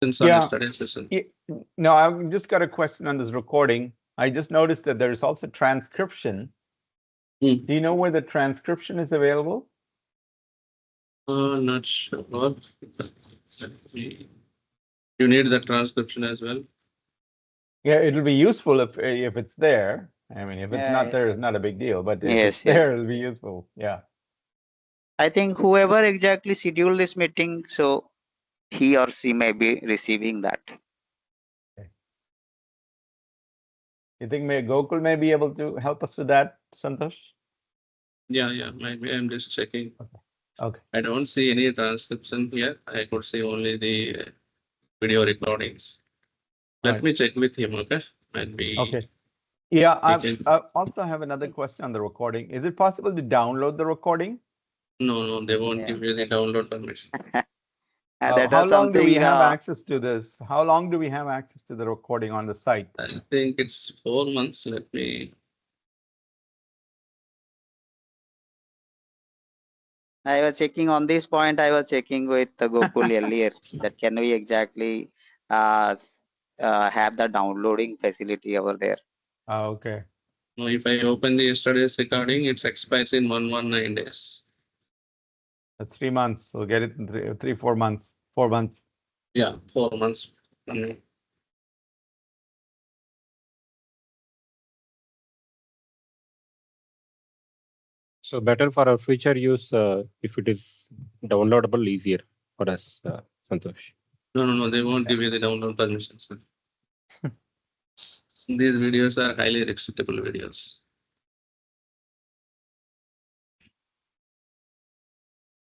Since on yesterday's session. No, I've just got a question on this recording. I just noticed that there's also transcription. Do you know where the transcription is available? Not sure. You need the transcription as well. Yeah, it'll be useful if it's there. I mean, if it's not there, it's not a big deal. But if it's there, it'll be useful. Yeah. I think whoever exactly scheduled this meeting, so he or she may be receiving that. Okay. You think Gokul may be able to help us with that, Santosh? Yeah, maybe I'm just checking. Okay. I don't see any transcription here. I could see only the video recordings. Let me check with him, okay? Okay. Yeah, I also have another question on the recording. Is it possible to download the recording? No, they won't give you the download permission. How long do we have access to this? How long do we have access to the recording on the site? I think it's 4 months. Let me. I was checking on this point. I was checking with Gokul earlier that can we exactly have the downloading facility over there. Okay. No, if I open the yesterday's recording, it expires in 119 days. That's 3 months. We'll get it in 4 months. 4 months. Yeah, 4 months. So better for our future use if it is downloadable, easier for us, Santosh. No, they won't give you the download permissions. These videos are highly restrictable videos.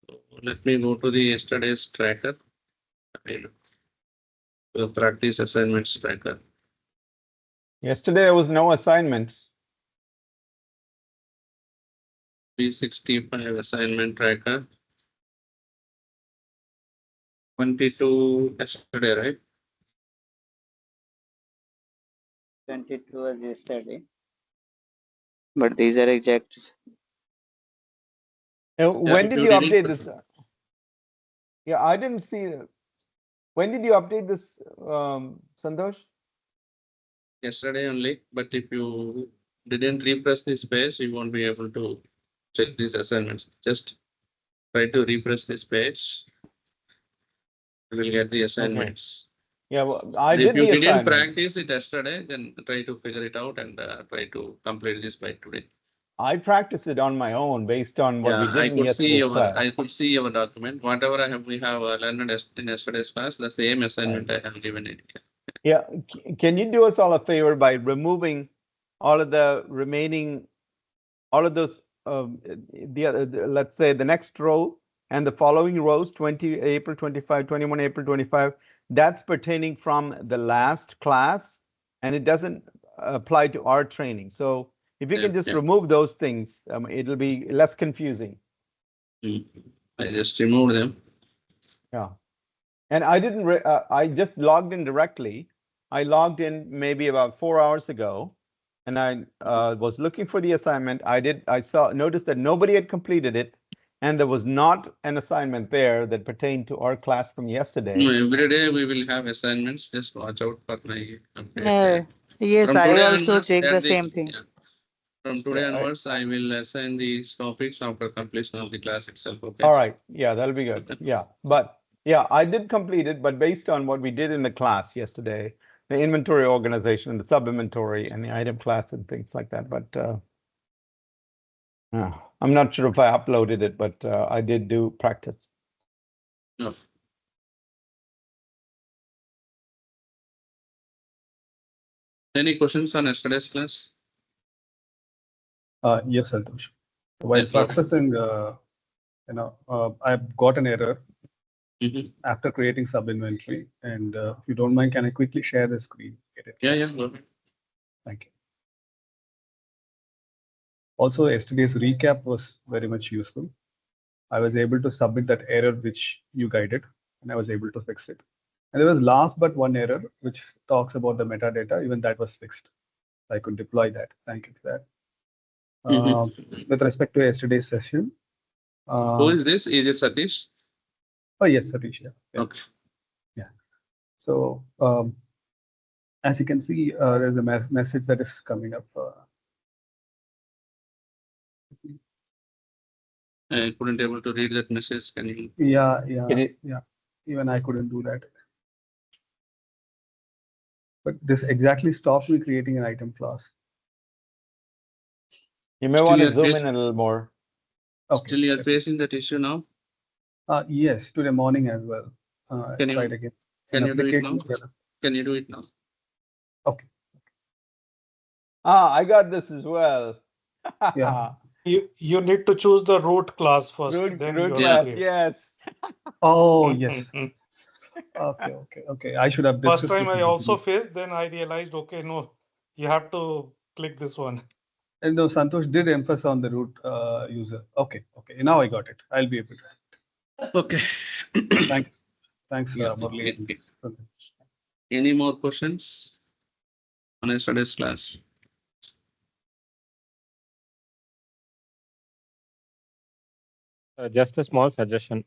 So let me go to the yesterday's tracker. The practice assignments tracker. Yesterday there was no assignments. 365 assignment tracker. 22 yesterday, right? 22 was yesterday. But these are exact. When did you update this? Yeah, I didn't see. When did you update this, Santosh? Yesterday only, but if you didn't refresh this page, you won't be able to check these assignments. Just try to refresh this page. You will get the assignments. Okay. Yeah, well, I did if you the didn't assignment. practice it yesterday, then try to figure it out and try to complete this by today. I practiced it on my own based on what we did in yesterday's class. I could see your document. Whatever we have learned in yesterday's class, the same assignment I have given it. Yeah, can you do us all a favor by removing all of the remaining, all of those, let's say the next row and the following rows, 20 April 25, 21 April 25, that's pertaining from the last class and it doesn't apply to our training. So if you can just remove those things, it'll be less confusing. I just removed them. Yeah. And I didn't, I just logged in directly. I logged in maybe about 4 hours ago and I was looking for the assignment. I noticed that nobody had completed it and there was not an assignment there that pertained to our class from yesterday. No, every day we will have assignments. Just watch out for my update. Yes, I also check the same thing. Yeah. From today onwards, I will assign these topics after completion of the class itself. Okay. All right. Yeah, that'll be good. Yeah. But yeah, I did complete it, but based on what we did in the class yesterday, the inventory organization, the sub-inventory and the item class and things like that. But I'm not sure if I uploaded it, but I did do practice. No. Any questions on yesterday's class? Yes, Santosh. While practicing, I've got an error after creating sub-inventory. And if you don't mind, can I quickly share the screen? Yeah, go ahead. Thank you. Also, yesterday's recap was very much useful. I was able to submit that error which you guided, and I was able to fix it. And there was last but one error, which talks about the metadata. Even that was fixed. I could deploy that. Thank you for that. With respect to yesterday's session. Who is this? Is it Satish? Oh, yes, Satish. Yeah. Okay. Yeah. So as you can see, there's a message that is coming up. I couldn't able to read that message. Can you? Yeah. Can you- Even I couldn't do that. But this exactly stopped me creating an item class. You may Still want to you're zoom in facing- a little more. Okay. Still you're facing that issue now? Yes, today morning as well. Can I tried you- again. Can An you do it now? application- Can you do it now? Okay. I got this as well. Yeah. You need to choose the root class first, Root, then root you Yeah. class, create. yes. Oh, yes. Okay. I should have First discussed time this I in the also beginning. faced, then I realized, okay, no, you have to click this one. And no, Santosh did emphasize on the root user. Okay. Now I got it. I'll be able to. Okay. Thanks. Thanks, Yeah, Murli. okay. Any more questions on yesterday's class? Just a small suggestion.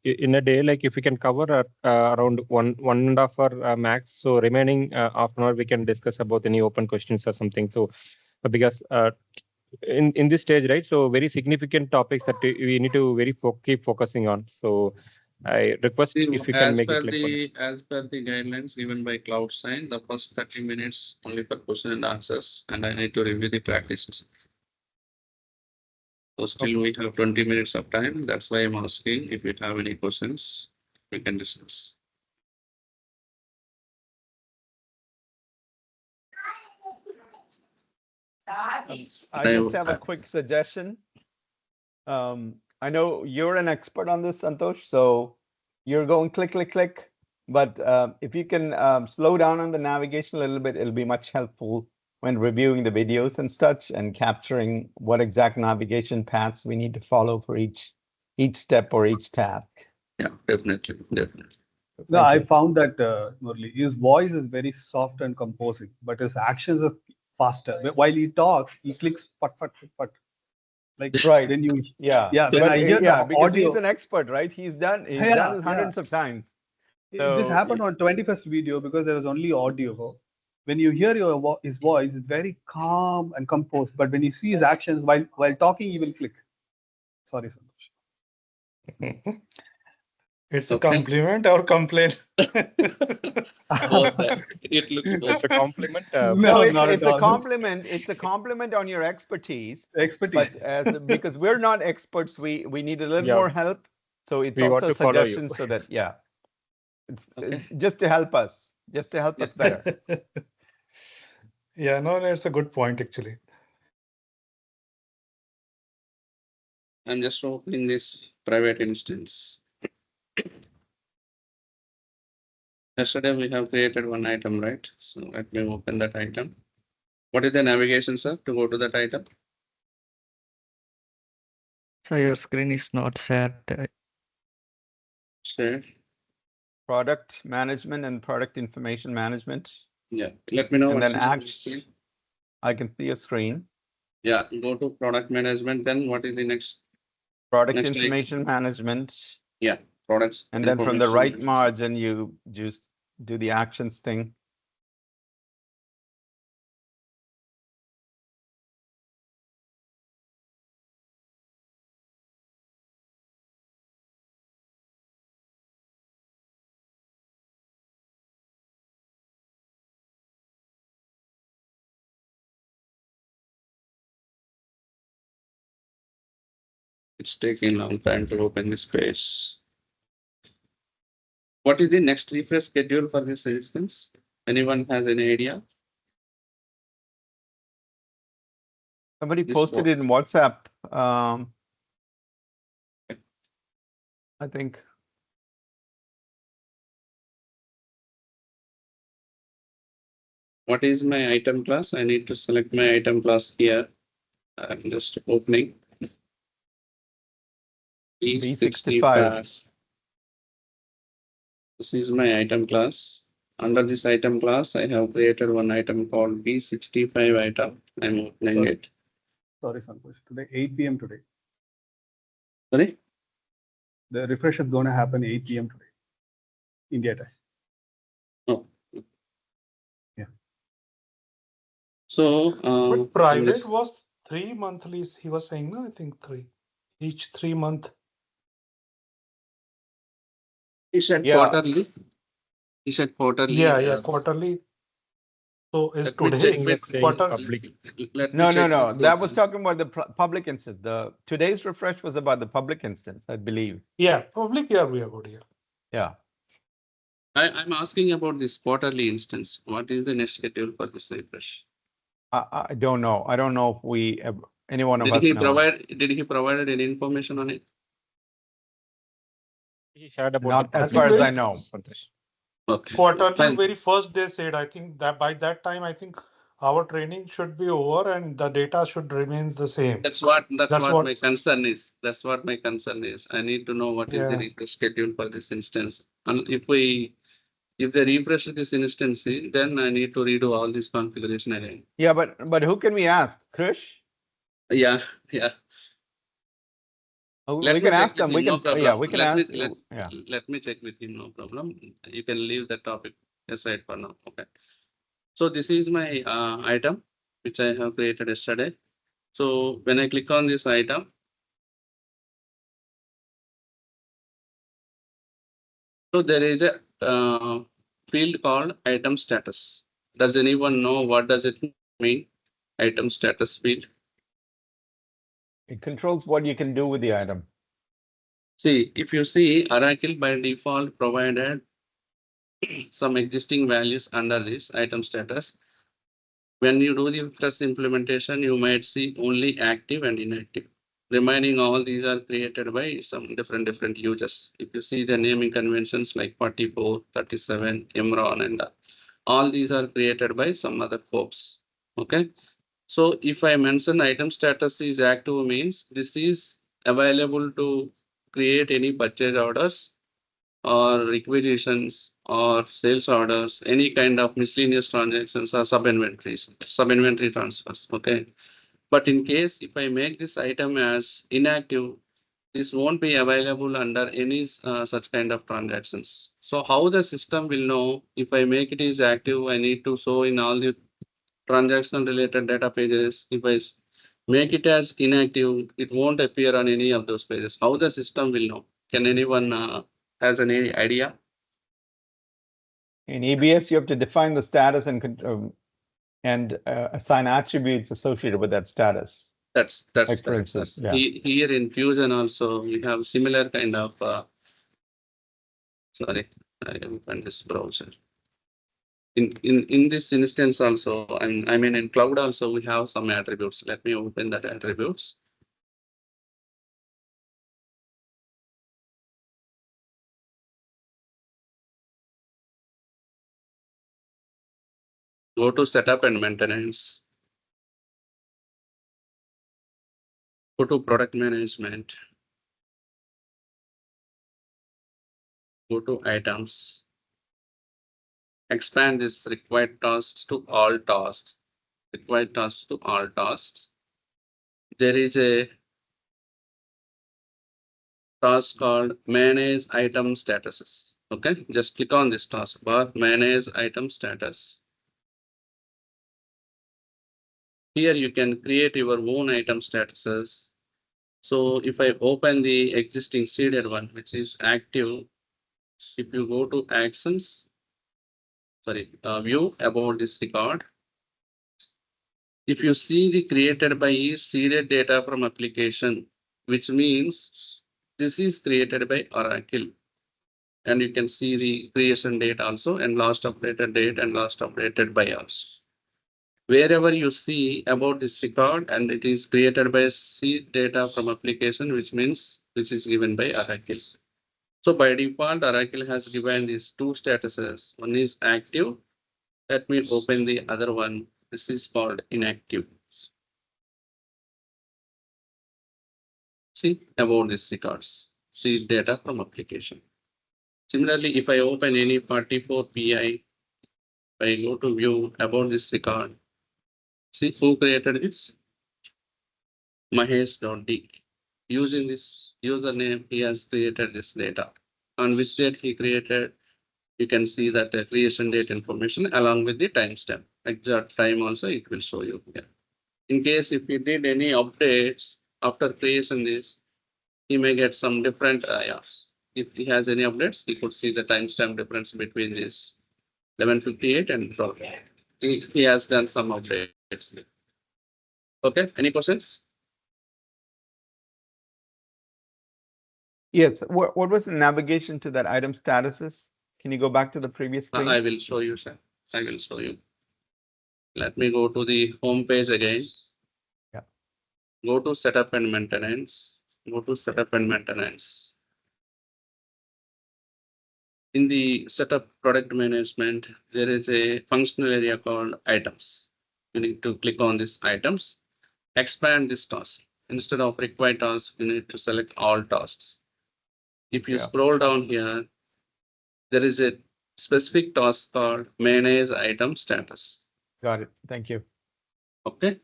In a day, like if we can cover around one and a half hour max, so remaining half an hour we can discuss about any open questions or something. So because in this stage, right? So very significant topics that we need to keep focusing on. So I request if you can make it like As per the guidelines given by Cloud Sign, the first 30 minutes only for question and answers, and I need to review the practices. So still we have 20 minutes of time. That's why I'm asking if you have any questions, we can discuss. I just have a quick suggestion. I know you're an expert on this, Santosh, so you're going click, click, click. But if you can slow down on the navigation a little bit, it'll be much helpful when reviewing the videos and such and capturing what exact navigation paths we need to follow for each step or each task. Yeah, definitely. No, Thank I you. found that Murli, his voice is very soft and composing, but his actions are faster. While he talks, he clicks pat. Like Right. then you Yeah. when But, I hear yeah, the because audio, he's an expert, right? He's done Yeah, this hundreds of times. this So, happened on 21st video because there was only audio. When you hear his voice, it's very calm and composed. But when you see his actions while talking, he will click. Sorry, Santosh. It's a Okay. compliment or complaint. Both, it looks it's both. a compliment. No, it's, not it's at a all. compliment. It's a compliment on your expertise. Expertise. But because we're not experts, we need a little Yeah. more help. So it's We want also a to follow you. suggestion so that it's Okay. just to help us Yes. better. Yeah, no, it's a good point actually. I'm just opening this private instance. Yesterday we have created one item, right? So let me open that item. What is the navigation, sir, to go to that item? So your screen is not shared. Share. Product management and product information management. Yeah. Let me know. And what's then the acts. screen. I can see a screen. Yeah. Go to product management. Then what is the next? Product Next information management. Yeah. Products. And then from the information right management. margin, you just do the actions thing. It's taking a long time to open this page. What is the next refresh schedule for this instance? Anyone has any idea? Somebody This posted it in WhatsApp. I think. What is my item class? I need to select my item class here. I'm just opening. B65. This is my item class. Under this item class, I have created one item called B65 item. I'm opening it. Sorry, Santosh. Today, 8 p.m. today. Sorry? The refresh is going to happen 8 p.m. today, India time. So, But private was 3 monthlies. He was saying, no, I think 3. Each 3 month. he said Yeah. quarterly. He said quarterly. Yeah, quarterly. So is Let me today check He with was saying quarter? public. Let me No, check no. with That was Gokul. talking about the public instance. The today's refresh was about the public instance, I believe. Yeah, public year we are good here. Yeah. I'm asking about this quarterly instance. What is the next schedule for this refresh? I don't know. I don't know if we any one of Did us he knows. provide? Did he provide any information on it? He shared about Not the as think far as very I know. Santosh. Okay. Quarterly, Fine. very first day said, I think that by that time, I think our training should be over and the data should remain the same. That's what That's what- my concern is. That's what my concern is. I need to know what is the Yeah. refresh schedule for this instance. And if they refresh this instance, then I need to redo all this configuration again. Yeah, but who can we ask? Krish? Yeah, yeah. Oh, Let we me can check ask with them. him, We no can. problem. Yeah, we can ask. Yeah. Let me check with him, no problem. You can leave the topic aside for now. Okay. So this is my item which I have created yesterday. So when I click on this item, so there is a field called item status. Does anyone know what does it mean? Item status field. It controls what you can do with the item. See, if you see, Oracle by default provided some existing values under this item status. When you do the first implementation, you might see only active and inactive. Remaining all these are created by some different users. If you see the naming conventions like 44, 37, Imran, and all these are created by some other folks. Okay. So if I mention item status is active means this is available to create any purchase orders or requisitions or sales orders, any kind of miscellaneous transactions or sub-inventory transfers. Okay. But in case if I make this item as inactive, this won't be available under any such kind of transactions. So how the system will know if I make it is active, I need to show in all the transactional related data pages. If I make it as inactive, it won't appear on any of those pages. How the system will know? Can anyone has any idea? In EBS, you have to define the status and assign attributes associated with that status. That's Like for instance, yeah. Here in Fusion also we have similar kind of sorry, I opened this browser. In this instance also, I mean in cloud also we have some attributes. Let me open that attributes. Go to setup and maintenance. Go to product management. Go to items. Expand this required tasks to all tasks. Required tasks to all tasks. There is a task called manage item statuses. Okay, just click on this taskbar, manage item status. Here you can create your own item statuses. So if I open the existing seeded one, which is active, if you go to actions, view about this record. If you see the created by seeded data from application, which means this is created by Oracle. And you can see the creation date also and last updated date and last updated by us. Wherever you see about this record and it is created by seed data from application, which means which is given by Oracle. So by default, Oracle has given these two statuses. One is active. Let me open the other one. This is called inactive. See about these records. See data from application. Similarly, if I open any 44 PI, I go to view about this record. See who created this? Mahesh.d. Using this username, he has created this data. On which date he created, you can see that the creation date information along with the timestamp. exact time also it will show you here. In case if you did any updates after creation this, he may get some different if he has any updates, he could see the timestamp difference between this 11:58 and 12. He has done some updates. Okay, any questions? Yes. What was the navigation to that item statuses? Can you go back to the previous screen? I will show you, sir. I will show you. Let me go to the home page again. Yeah. Go to setup and maintenance. Go to setup and maintenance. In the setup product management, there is a functional area called items. You need to click on this items, expand this task. Instead of required tasks, you need to select all tasks. If you Yeah. scroll down here, there is a specific task called manage item status. Got it. Thank you. Okay.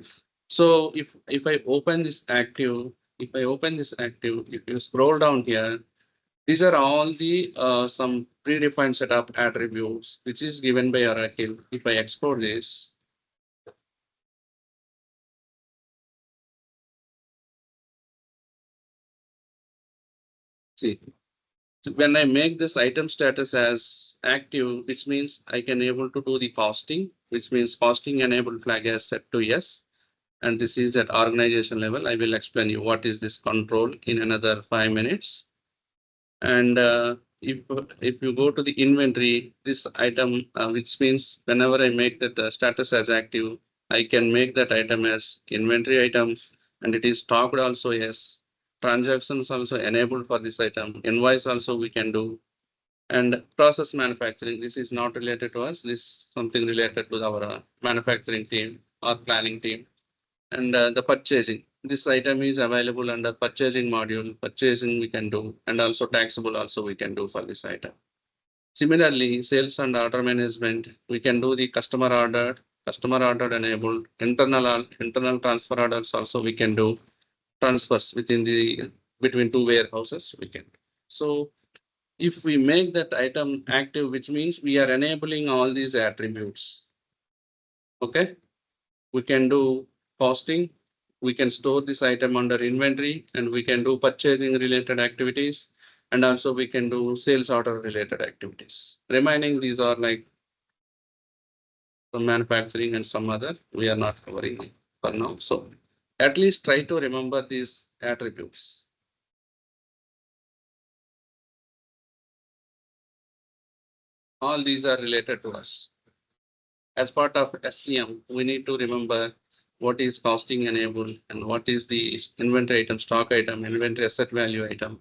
So if I open this active, if you scroll down here, these are all the some predefined setup attributes, which is given by Oracle. If I export this, see, so when I make this item status as active, which means I can able to do the costing, which means costing enabled flag as set to yes. And this is at organization level. I will explain you what is this control in another 5 minutes. And if you go to the inventory, this item, which means whenever I make that status as active, I can make that item as inventory item, and it is stocked also yes. Transactions also enabled for this item. Invoice also we can do. And process manufacturing, this is not related to us. This is something related to our manufacturing team or planning team. And the purchasing, this item is available under purchasing module. Purchasing we can do, and also taxable also we can do for this item. Similarly, sales and order management, we can do the customer order enabled, internal transfer orders also we can do, transfers between two warehouses we can. So if we make that item active, which means we are enabling all these attributes. Okay, we can do costing, we can store this item under inventory, and we can do purchasing related activities, and also we can do sales order related activities. Remaining, these are like some manufacturing and some other, we are not covering it for now. So at least try to remember these attributes. All these are related to us. As part of SCM, we need to remember what is costing enabled and what is the inventory item, stock item, inventory asset value item,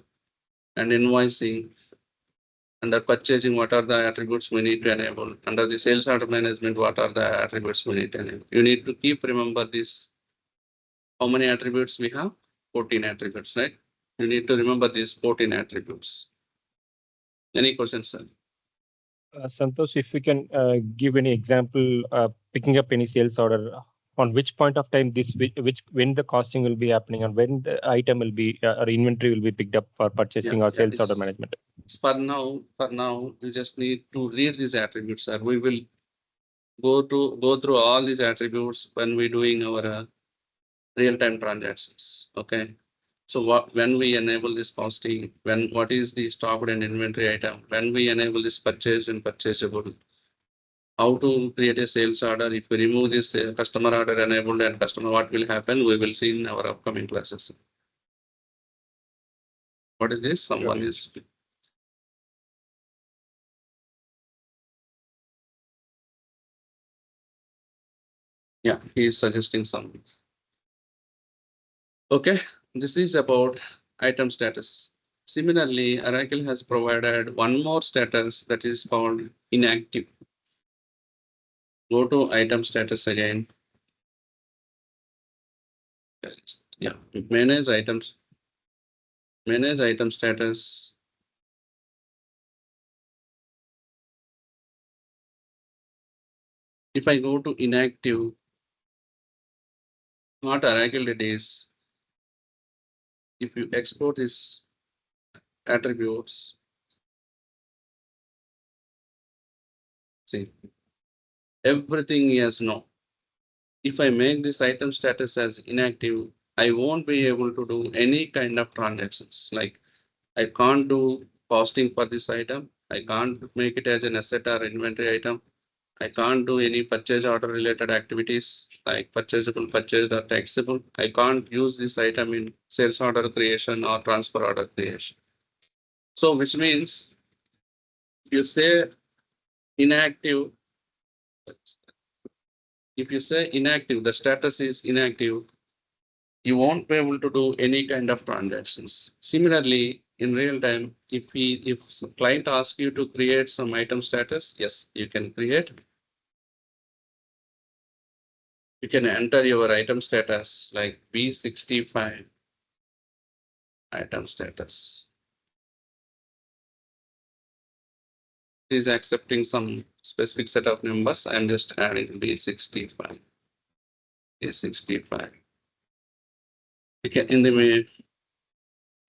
and invoicing. Under purchasing, what are the attributes we need to enable? Under the sales order management, what are the attributes we need to enable? You need to keep remember this. How many attributes we have? 14 attributes, right? You need to remember these 14 attributes. Any questions, sir? Santosh, if we can give any example, picking up any sales order, on which point of time this when the costing will be happening, and when the item will be or inventory will be picked up for purchasing or sales order management. For now, you just need to read these attributes, sir. We will go through all these attributes when we're doing our real-time transactions. Okay. So when we enable this costing, what is the stocked and inventory item, when we enable this purchase and purchasable, how to create a sales order, if we remove this customer order enabled and customer, what will happen, we will see in our upcoming classes. What is this? Someone is. Yeah, he is suggesting something. Okay, this is about item status. Similarly, Oracle has provided one more status that is called inactive. Go to item status again. Yeah, manage items. Manage item status. If I go to inactive, what Oracle did is, if you export this attributes, see, everything is no. If I make this item status as inactive, I won't be able to do any kind of transactions. Like I can't do costing for this item. I can't make it as an asset or inventory item. I can't do any purchase order related activities like purchasable, purchased or taxable. I can't use this item in sales order creation or transfer order creation. So which means you say inactive, if you say inactive, the status is inactive, you won't be able to do any kind of transactions. Similarly, in real time, if some client asks you to create some item status, yes, you can create. You can enter your item status like B65 item status. It is accepting some specific set of numbers. I'm just adding B65. B65. You can in the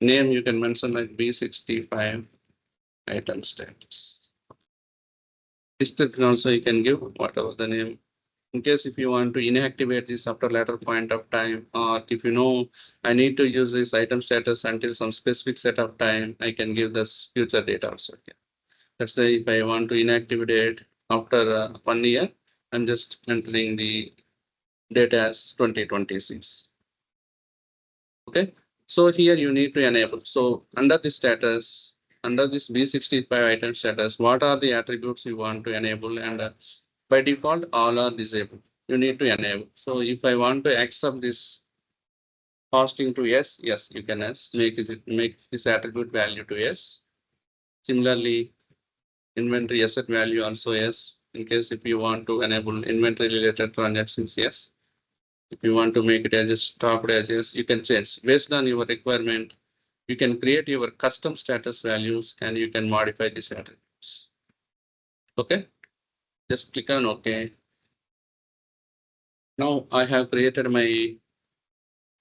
name you can mention like B65 item status. Description also you can give whatever the name. In case if you want to inactivate this after later point of time, or if you know I need to use this item status until some specific set of time, I can give this future date also. Okay. Let's say if I want to inactivate after 1 year, I'm just entering the date as 2026. Okay. So here you need to enable. So under this status, under this B65 item status, what are the attributes you want to enable? And by default, all are disabled. You need to enable. So if I want to accept this costing to yes, yes, you can make this attribute value to yes. Similarly, inventory asset value also yes. In case if you want to enable inventory related transactions, yes. If you want to make it as a stocked as yes, you can change based on your requirement. You can create your custom status values and you can modify these attributes. Okay, just click on OK. Now I have created my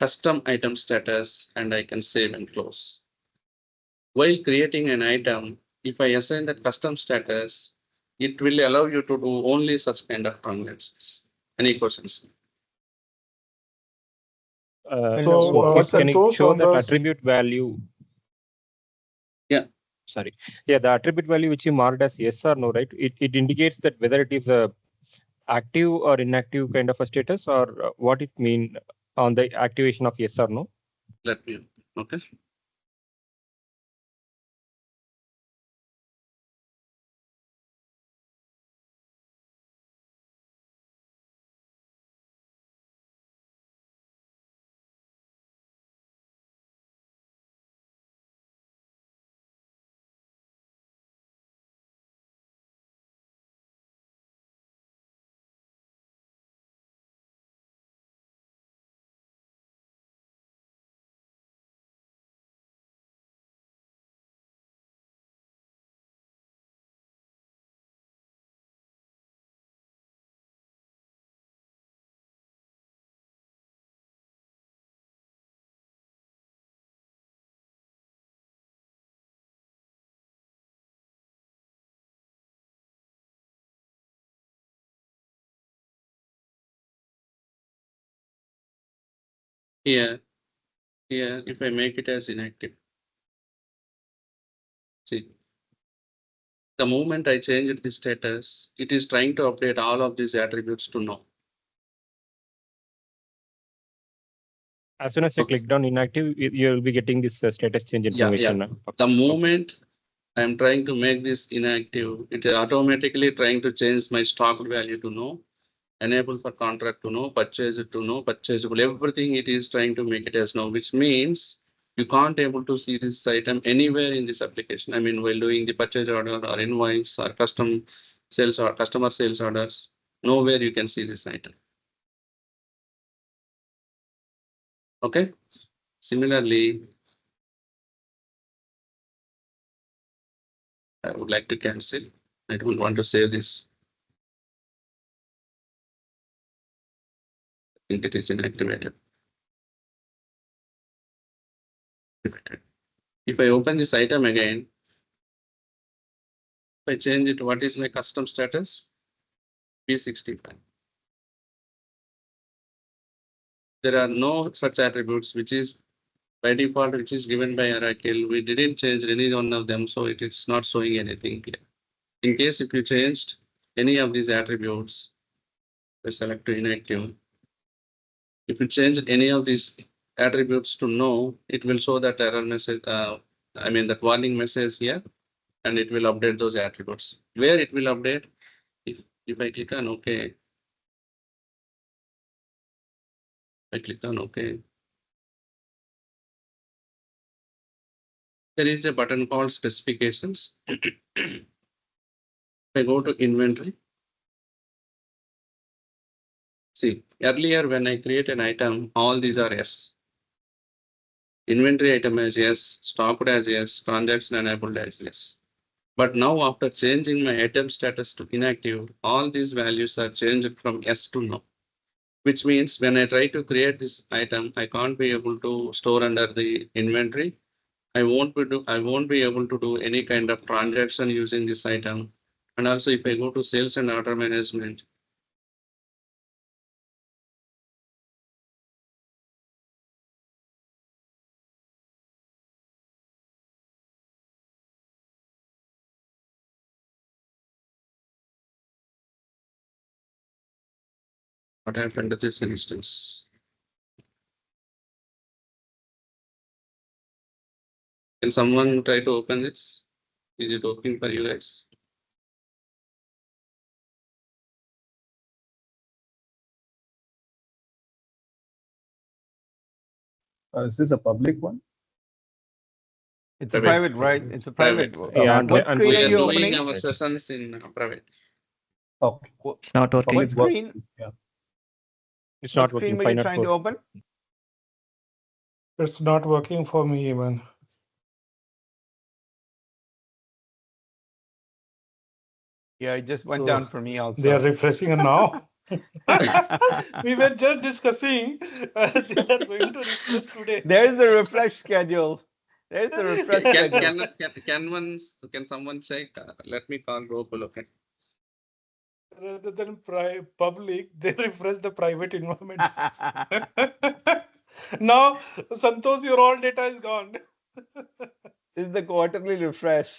custom item status and I can save and close. While creating an item, if I assign the custom status, it will allow you to do only such kind of transactions. Any questions? So, Can you Santosh, show on that the attribute value? Yeah. Sorry. Yeah, the attribute value which you marked as yes or no, right? It indicates that whether it is a active or inactive kind of a status, or what it mean on the activation of yes or no. Let me, okay. Here, if I make it as inactive, see, the moment I change the status, it is trying to update all of these attributes to no. As soon as you click on inactive, you will be getting this status change information. The moment I'm trying to make this inactive, it is automatically trying to change my stock value to no, enable for contract to no, purchase it to no, purchasable, everything it is trying to make it as no, which means you can't able to see this item anywhere in this application. I mean, while doing the purchase order or invoice or custom sales or customer sales orders, nowhere you can see this item. Okay. Similarly, I would like to cancel. I don't want to save this. I think it is inactivated. If I open this item again, if I change it, what is my custom status? P65. There are no such attributes which is by default, which is given by Oracle. We didn't change any one of them, so it is not showing anything here. In case if you changed any of these attributes, we select to inactive. If you change any of these attributes to no, it will show that error message, that warning message here, and it will update those attributes. Where it will update, if I click on OK, there is a button called specifications. If I go to inventory, see, earlier when I create an item, all these are yes. Inventory item as yes, stocked as yes, transaction enabled as yes. But now after changing my item status to inactive, all these values are changed from yes to no. Which means when I try to create this item, I can't be able to store under the inventory. I won't be able to do any kind of transaction using this item. And also if I go to sales and order management, what happened to this instance? Can someone try to open this? Is it open for you guys? Is this a public one? It's a Private. private, right? It's a private. Yeah, On what and screen We are are you doing opening? our sessions in private. Okay. It's not working. What Public works. screen? Yeah. it's What not screen working. were you 504. trying to open? It's not working for me even. Yeah, it just went So, down for me also. They are refreshing now. We were just discussing. They are going to refresh today. There's the refresh schedule. There's the refresh schedule. Can someone check? Let me call Gopal. Okay. Rather than public, they refresh the private environment. Now, Santosh, your all data is gone. This is the quarterly refresh.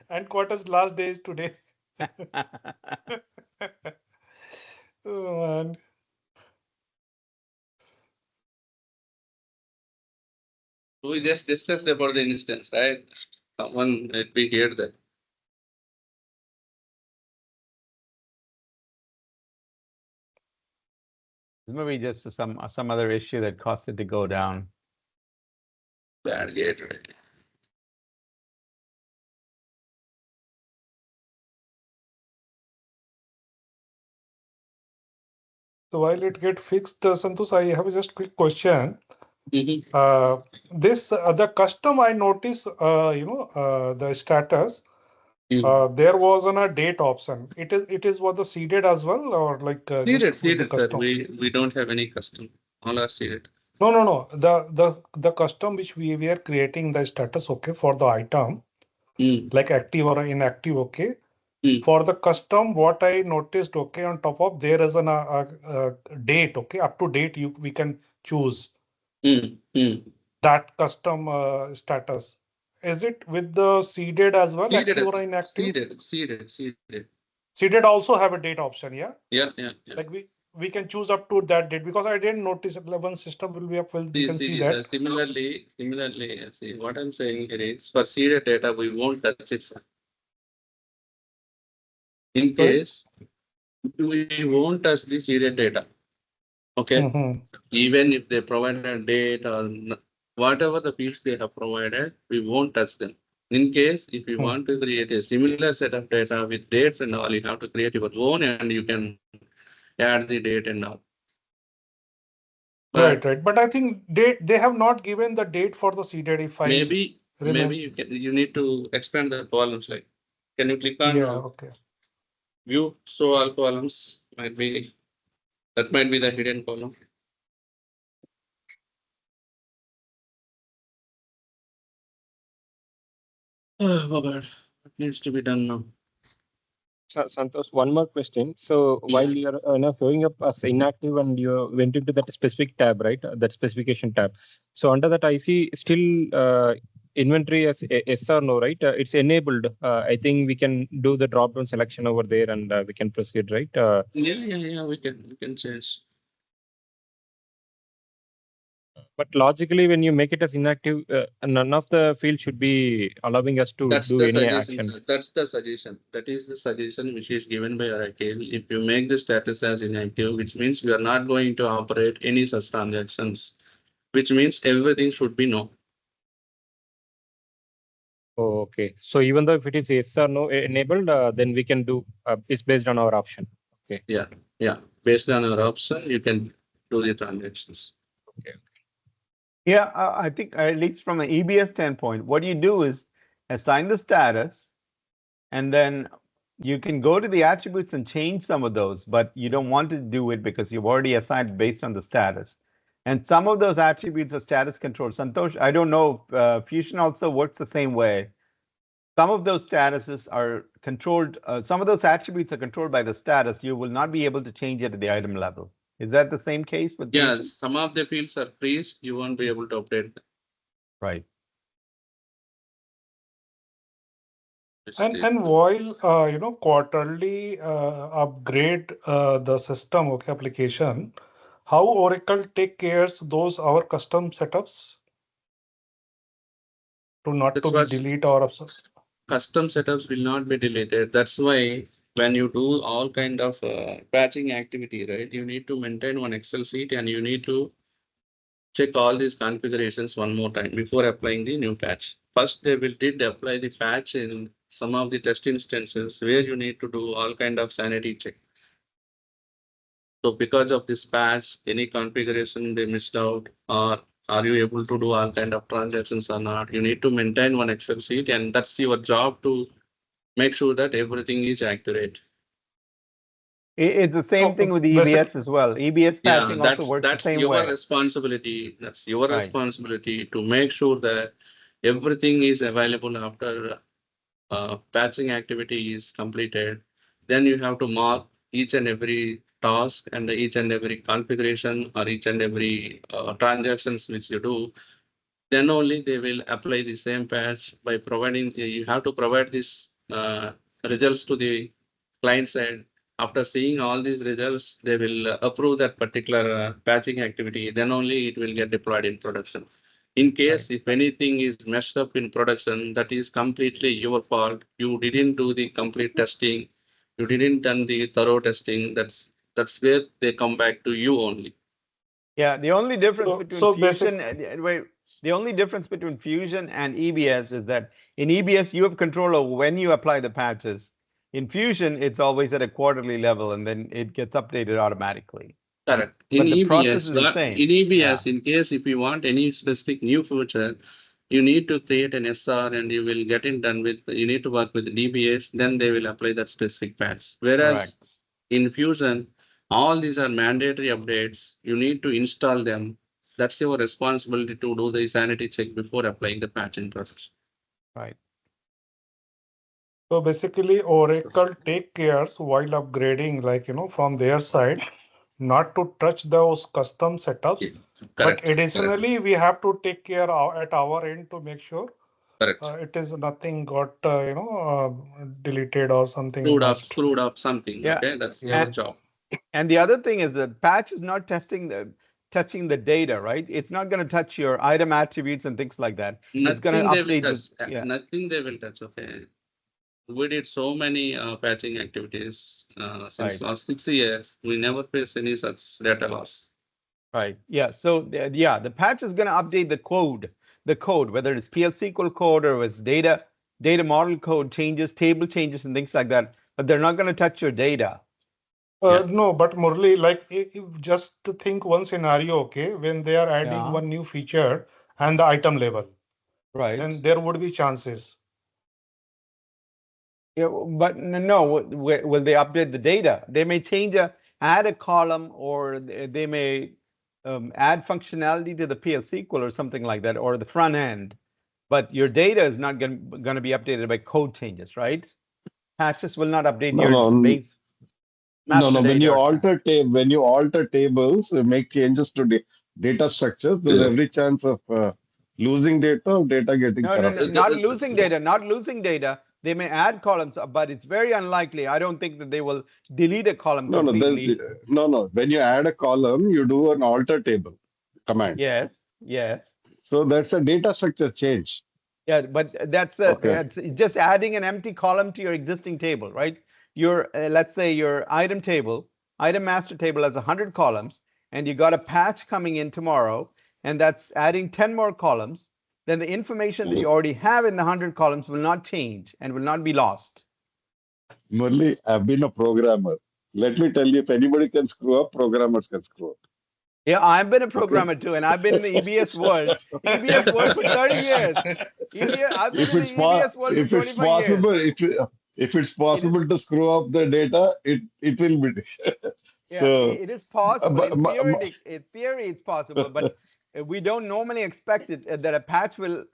And quarter's last day is today. Oh, man. We just discussed about the instance, right? Someone let me hear that. Maybe just some other issue that caused it to go down. Bad gateway. So while it get fixed, Santosh, I have just quick question. Mm-hmm. This the custom I notice, the status. There wasn't a date option. It is what the seeded as well, or like just with the Seeded, sir. custom. We don't have any custom. All are seeded. No. The custom which we were creating the status, okay, for the item, like active or inactive, okay. For the custom, what I noticed, okay, on top of there is a date, okay, up to date we can choose that custom status. Is it with the seeded as well, active or inactive? Seeded. Seeded also have a date option, yeah? Yeah. Like we can choose up to that date, because I didn't notice that one system will be up. We can see that. Similarly, see what I'm saying here is for seeded data, we won't touch it, sir. In case we won't touch the seeded data. Okay. Even if they provide a date or whatever the fields they have provided, we won't touch them. In case if you want to create a similar set of data with dates and all, you have to create your own and you can add the date and all. Right. But I think they have not given the date for the seeded. If I maybe you need to expand the columns. Like, can you click on okay. View show all columns? That might be the hidden column. Oh God, what needs to be done now? Santosh, one more question. So while you're showing up as inactive and you went into that specific tab, right? That specification tab. So under that, I see still inventory as yes or no, right? It's enabled. I think we can do the drop down selection over there and we can proceed, right? Yeah. We can change. But logically, when you make it as inactive, none of the fields should be allowing us to That's do the any suggestion. action. Sir. That's the suggestion. That is the suggestion which is given by Oracle. If you make the status as inactive, which means we are not going to operate any such transactions, which means everything should be no. Oh, okay. So even though if it is yes or no enabled, then we can do it's based on our option. Okay. Yeah. Based on our option, you can do the transactions. Okay. Yeah, I think at least from an EBS standpoint, what you do is assign the status, and then you can go to the attributes and change some of those, but you don't want to do it because you've already assigned based on the status. And some of those attributes are status controlled. Santosh, I don't know, Fusion also works the same way. Some of those statuses are controlled, some of those attributes are controlled by the status. You will not be able to change it at the item level. Is that the same case with Yeah, Fusion? some of the fields are freeze. You won't be able to update them. Right. And while quarterly upgrade the system, okay, application, how Oracle take cares those our custom setups to not That's to be what delete or custom setups will not be deleted. That's why when you do all kind of patching activity, right, you need to maintain one Excel sheet and you need to check all these configurations one more time before applying the new patch. First, they did apply the patch in some of the test instances where you need to do all kind of sanity check. So because of this patch, any configuration they missed out, or are you able to do all kind of transactions or not? You need to maintain one Excel sheet, and that's your job to make sure that everything is accurate. It's the same thing with EBS as well. EBS patching also works the same your way. responsibility. That's your Right. responsibility to make sure that everything is available after patching activity is completed. Then you have to mark each and every task and each and every configuration or each and every transactions which you do. Then only they will apply the same patch by providing. You have to provide this results to the client side. After seeing all these results, they will approve that particular patching activity. Then only it will get deployed in production. In case if anything is messed up in production, that is completely your fault. You didn't do the complete testing. You didn't done the thorough testing. That's where they come back to you only. Yeah, the only difference between so Fusion the only difference between Fusion and EBS is that in EBS you have control over when you apply the patches. In Fusion, it's always at a quarterly level, and then it gets updated automatically. Correct. But In the EBS, process is the same. in EBS, in case if you want any specific new feature, you need to create an SR and you will get it done with, you need to work with DBS, then they will apply that specific patch. Whereas Correct. in Fusion, all these are mandatory updates. You need to install them. That's your responsibility to do the sanity check before applying the patch in production. Right. So basically, Oracle take cares while upgrading, like from their side, not to touch those custom setups. Yeah, But correct. additionally, we have to take care at our end to make sure Correct. it is nothing got deleted or something Screwed up something. Yeah. Okay, that's Yeah. your job. And the other thing is the patch is not touching the data, right? It's not going to touch your item attributes and things like that. It's going to Nothing they will update touch. yeah. Nothing they will touch. Okay. We did so many patching activities since last 6 years. We never faced any such data loss. Right. Yeah. So the patch is going to update the code, whether it's PL SQL code or it's data model code changes, table changes, and things like that. But they're not going to touch your data. No, but Murli, like just to think one scenario, okay, when they are adding one new feature and the item level, right? Then there would be chances. Yeah, but no, will they update the data? They may add a column, or they may add functionality to the PL SQL or something like that, or the front end. But your data is not going to be updated by code changes, right? Patches will not update No, your no, base. no. master When data you or- alter when you alter tables, make changes to data structures, there's every chance of losing data or data getting No, corrupted. not losing data, not losing data. They may add columns, but it's very unlikely. I don't think that they will delete a column No, completely. no. When you add a column, you do an alter table command. Yes, yes. So that's a data structure change. Yeah, but that's it's just adding an empty column to your existing table, right? Your let's say your item table, item master table has 100 columns, and you got a patch coming in tomorrow, and that's adding 10 more columns. Then the information that you already have in the 100 columns will not change and will not be lost. Murli, I've been a programmer. Let me tell you, if anybody can screw up, programmers can screw up. Yeah, I've been a programmer too, and I've been in the EBS world. EBS world for 30 years. I've been in the EBS world for 25 years. If it's possible to screw up the data, it will be. Yeah, So, it is possible. but- In but- theory, it's possible, but we don't normally expect it that a patch will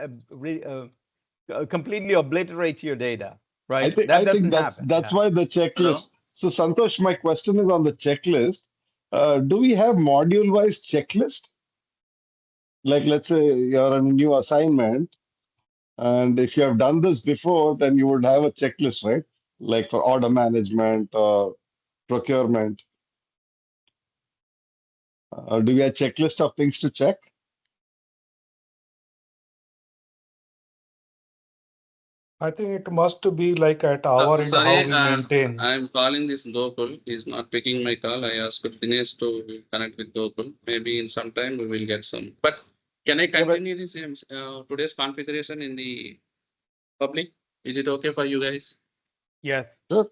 completely obliterate your data, right? I think that's happen. why the checklist. So, Santosh, my question is on the checklist. Do we have module-wise checklist? Like, let's say you're on a new assignment, and if you have done this before, then you would have a checklist, right? Like for order management or procurement. Do we have checklist of things to check? I think it must be like at our end how we maintain. I'm calling this Gokul. He's not picking my call. I asked Dinesh to connect with Gokul. Maybe in some time we will get some. But can I continue this today's configuration in the public? Is it okay for you guys? Yes. Sure.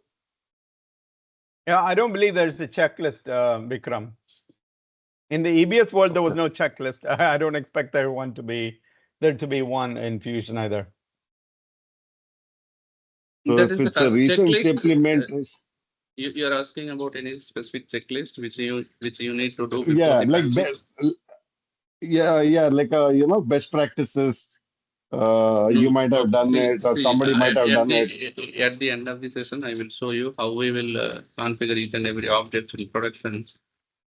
Yeah, I don't believe there's a checklist, Vikram. In the EBS world, there was no checklist. I don't expect there to be one in Fusion either. So That if is it's a recent checklist. implement, You're asking about any specific checklist which you need to do. yeah, like patches? like best practices. You might have done it, or somebody might have done it. At the end of the session, I will show you how we will configure each and every object in production.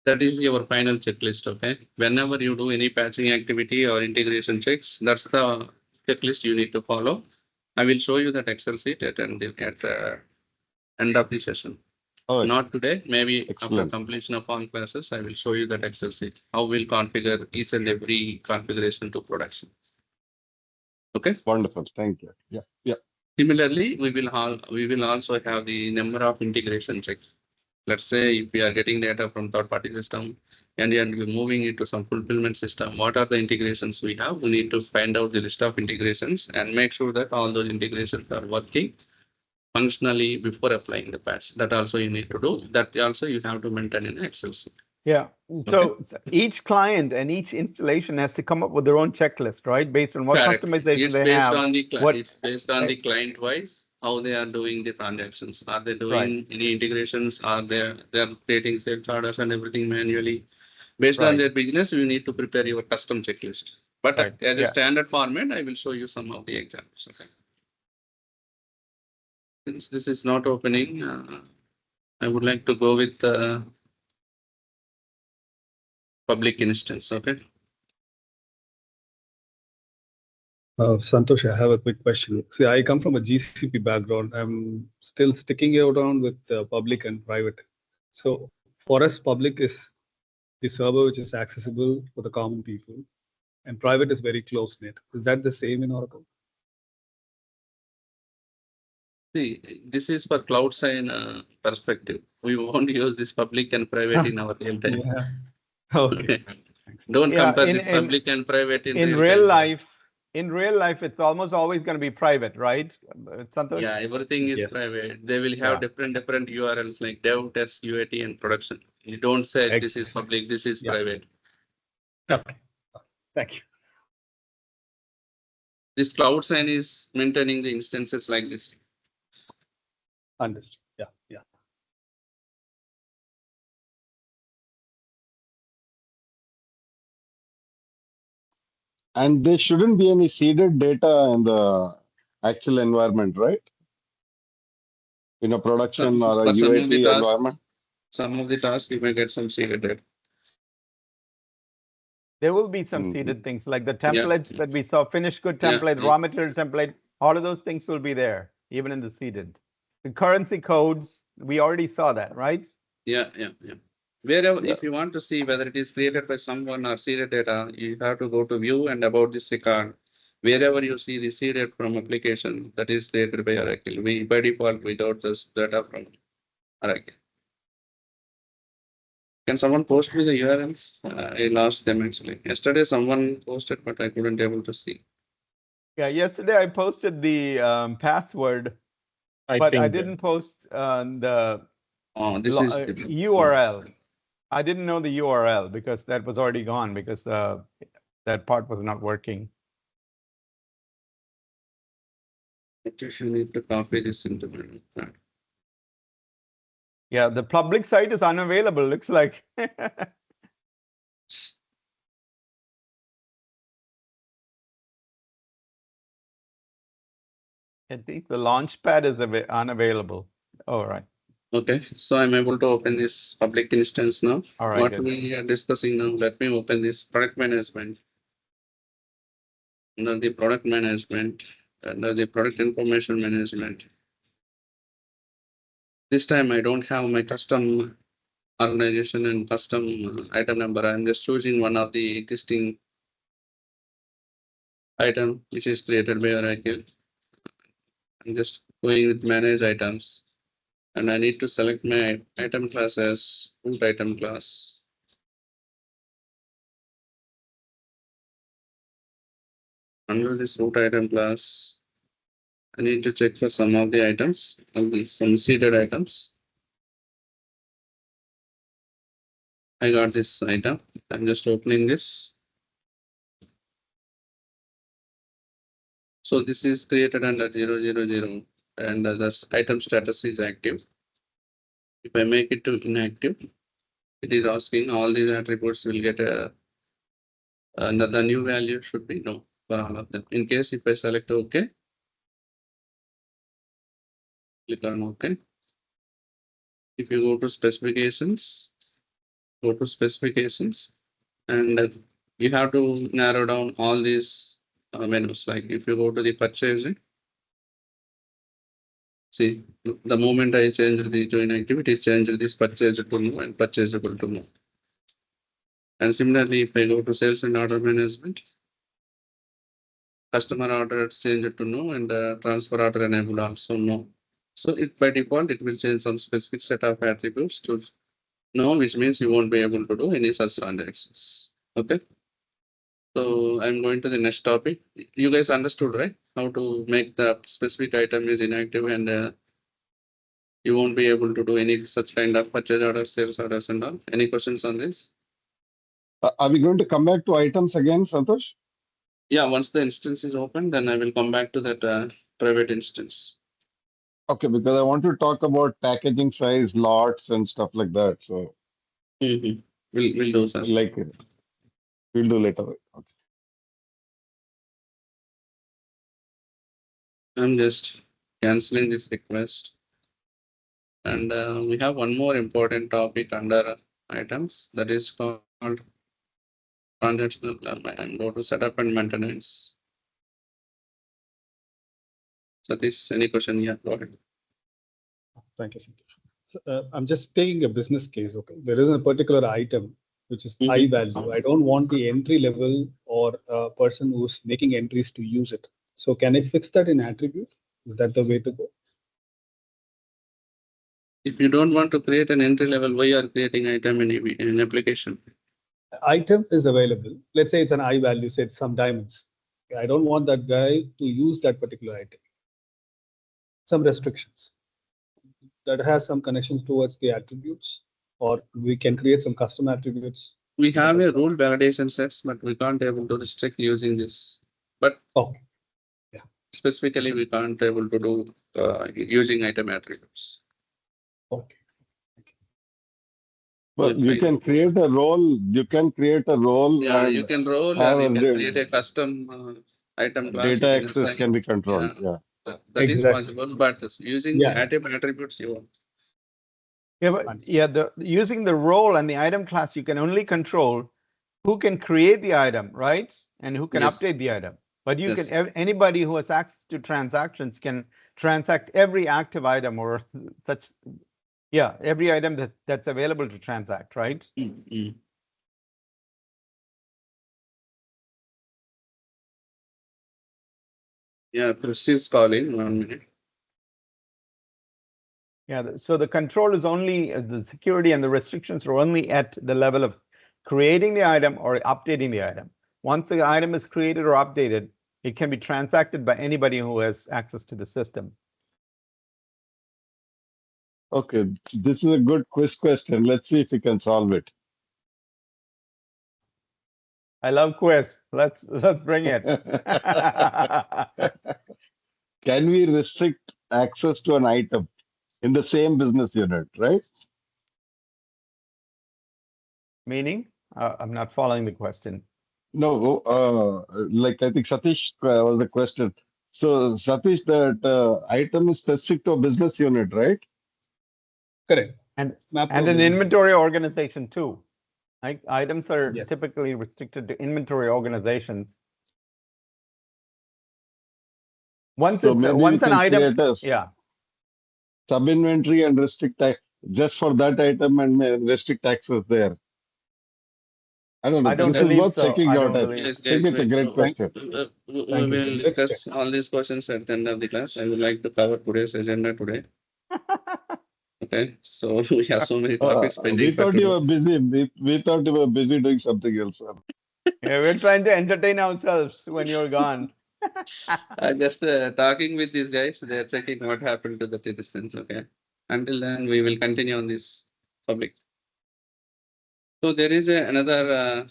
That is your final checklist, okay? Whenever you do any patching activity or integration checks, that's the checklist you need to follow. I will show you that Excel sheet at the end of the session. Oh, Not today, maybe excellent. after completion of all classes, I will show you that Excel sheet, how we'll configure each and every configuration to production. Okay? Wonderful. Thank you. Yeah. Similarly, we will also have the number of integration checks. Let's say if we are getting data from third-party system and we're moving it to some fulfillment system, what are the integrations we have? We need to find out the list of integrations and make sure that all those integrations are working functionally before applying the patch. That also you need to do. That also you have to maintain in Excel sheet. Yeah. So each client and each installation has to come up with their own checklist, right? Based on what customization they have. It's based on the client wise, how they are doing the transactions. Are they doing any integrations? Are they're creating sales orders and everything manually? Based on their business, you need to prepare your custom checklist. But as a standard format, I will show you some of the examples. Okay. Since this is not opening, I would like to go with public instance. Okay. Santosh, I have a quick question. See, I come from a GCP background. I'm still sticking around with public and private. So for us, public is the server which is accessible for the common people, and private is very close knit. Is that the same in Oracle? See, this is for cloud sign perspective. We won't use this public and private in our real time. Yeah. Okay. Don't compare this public and private in real life. In real life, it's almost always going to be private, right, Santosh? Yeah, everything is private. They will have different URLs like dev, test, UAT, and production. You don't say this is public, this is private. Okay. Thank you. This cloud sign is maintaining the instances like this. Understood. Yeah. And there shouldn't be any seeded data in the actual environment, right? in a production Some, or a for some of UAT the tasks, environment? some of the tasks you may get some seeded data. There will be some Mhm. seeded things like the Yeah. templates that we saw, finished good Yeah, template, yeah. raw material template, all of those things will be there, even in the seeded. The currency codes, we already saw that, right? Yeah, yeah, yeah. Wherever, Yeah. if you want to see whether it is created by someone or seeded data, you have to go to view and about this record. Wherever you see the seeded from application, that is created by Oracle. We by default without this data from Oracle. Can someone post me the URLs? I lost them actually. Yesterday someone posted, but I couldn't able to see. Yeah, yesterday I posted the password, I but I think didn't post the Oh, this is the URL. I didn't know the URL because that was already gone because that part was not working. You need to copy this into my. Yeah, the public site is unavailable, looks like. I think the launchpad is unavailable. All right. Okay, so I'm able to open this public instance now. All right, What good. we are discussing now, let me open this product management. Under the product management, under the product information management. This time I don't have my custom organization and custom item number. I'm just choosing one of the existing item which is created by Oracle. I'm just going with manage items. And I need to select my item class as root item class. Under this root item class, I need to check for some of the items, some seeded items. I got this item. I'm just opening this. So this is created under 000 and the item status is active. If I make it to inactive, it is asking all these attributes will get the new value should be no for all of them. In case if I select OK, click on OK. If you go to specifications, and you have to narrow down all these menus. Like if you go to the purchasing, see the moment I change the join activity, change this purchase to no and purchasable to no. And similarly, if I go to sales and order management, customer order change it to no and transfer order enabled also no. So it by default, it will change some specific set of attributes to no, which means you won't be able to do any such transactions. Okay. So I'm going to the next topic. You guys understood, right? How to make the specific item is inactive and you won't be able to do any such kind of purchase orders, sales orders and all. Any questions on this? Are we going to come back to items again, Santosh? Yeah, once the instance is open, then I will come back to that private instance. Okay, because I want to talk about packaging size, lots, and stuff like that. So, We'll do so. like, we'll do later. Okay. I'm just canceling this request. And we have one more important topic under items that is called transactional. I'm going to setup and maintenance. So this any question? Yeah, go ahead. Thank you, Santosh. So, I'm just taking a business case. Okay, there is a particular item which is high value. I don't want the entry level or a person who's making entries to use it. So can I fix that in attribute? Is that the way to go? If you don't want to create an entry level, why you are creating item in an application? Item is available. Let's say it's an high value, say it's some diamonds. I don't want that guy to use that particular item. Some restrictions that has some connections towards the attributes, or we can create some custom attributes. We have a rule validation sets, but we can't able to restrict using this. But okay, yeah, specifically, we can't able to do using item attributes. okay. But you can create a role. You can create a role. Yeah, and you can role have and you a can create a custom item class. data access can be controlled. Yeah. That is Exactly. possible, but using Yeah. item attributes, you want. Yeah, but Understood. using the role and the item class, you can only control who can create the item, right? And who can Yes. update the item. But you Yes. can, anybody who has access to transactions can transact every active item or such. Yeah, every item that's available to transact, right? Mm. Yeah, Chris is calling. 1 minute. Yeah, so the control is only, the security and the restrictions are only at the level of creating the item or updating the item. Once the item is created or updated, it can be transacted by anybody who has access to the system. Okay, this is a good quiz question. Let's see if we can solve it. I love quiz. Let's bring it. Can we restrict access to an item in the same business unit, right? Meaning, I'm not following the question. No, like I think Satish was the question. So Satish, that item is specific to a business unit, right? Correct. And Map to an business unit. inventory organization too. Like items are Yes. typically restricted to inventory organizations. Once So it's maybe we once an can item, create a yeah. sub-inventory and restrict just for that item and restrict access there. I don't know. I don't This is believe worth so. checking I out. don't I believe. Yes, think guys, it's a wait. great So, question. we Thank you. will Let's discuss all these questions at the end of the class. I would like to cover today's agenda today. Okay, so we have so many topics We pending for thought you today. were busy. We thought you were busy doing something else. Yeah, we're trying to entertain ourselves when you're gone. Just talking with these guys, they're checking what happened to the resistance. Okay, until then, we will continue on this topic. So there is another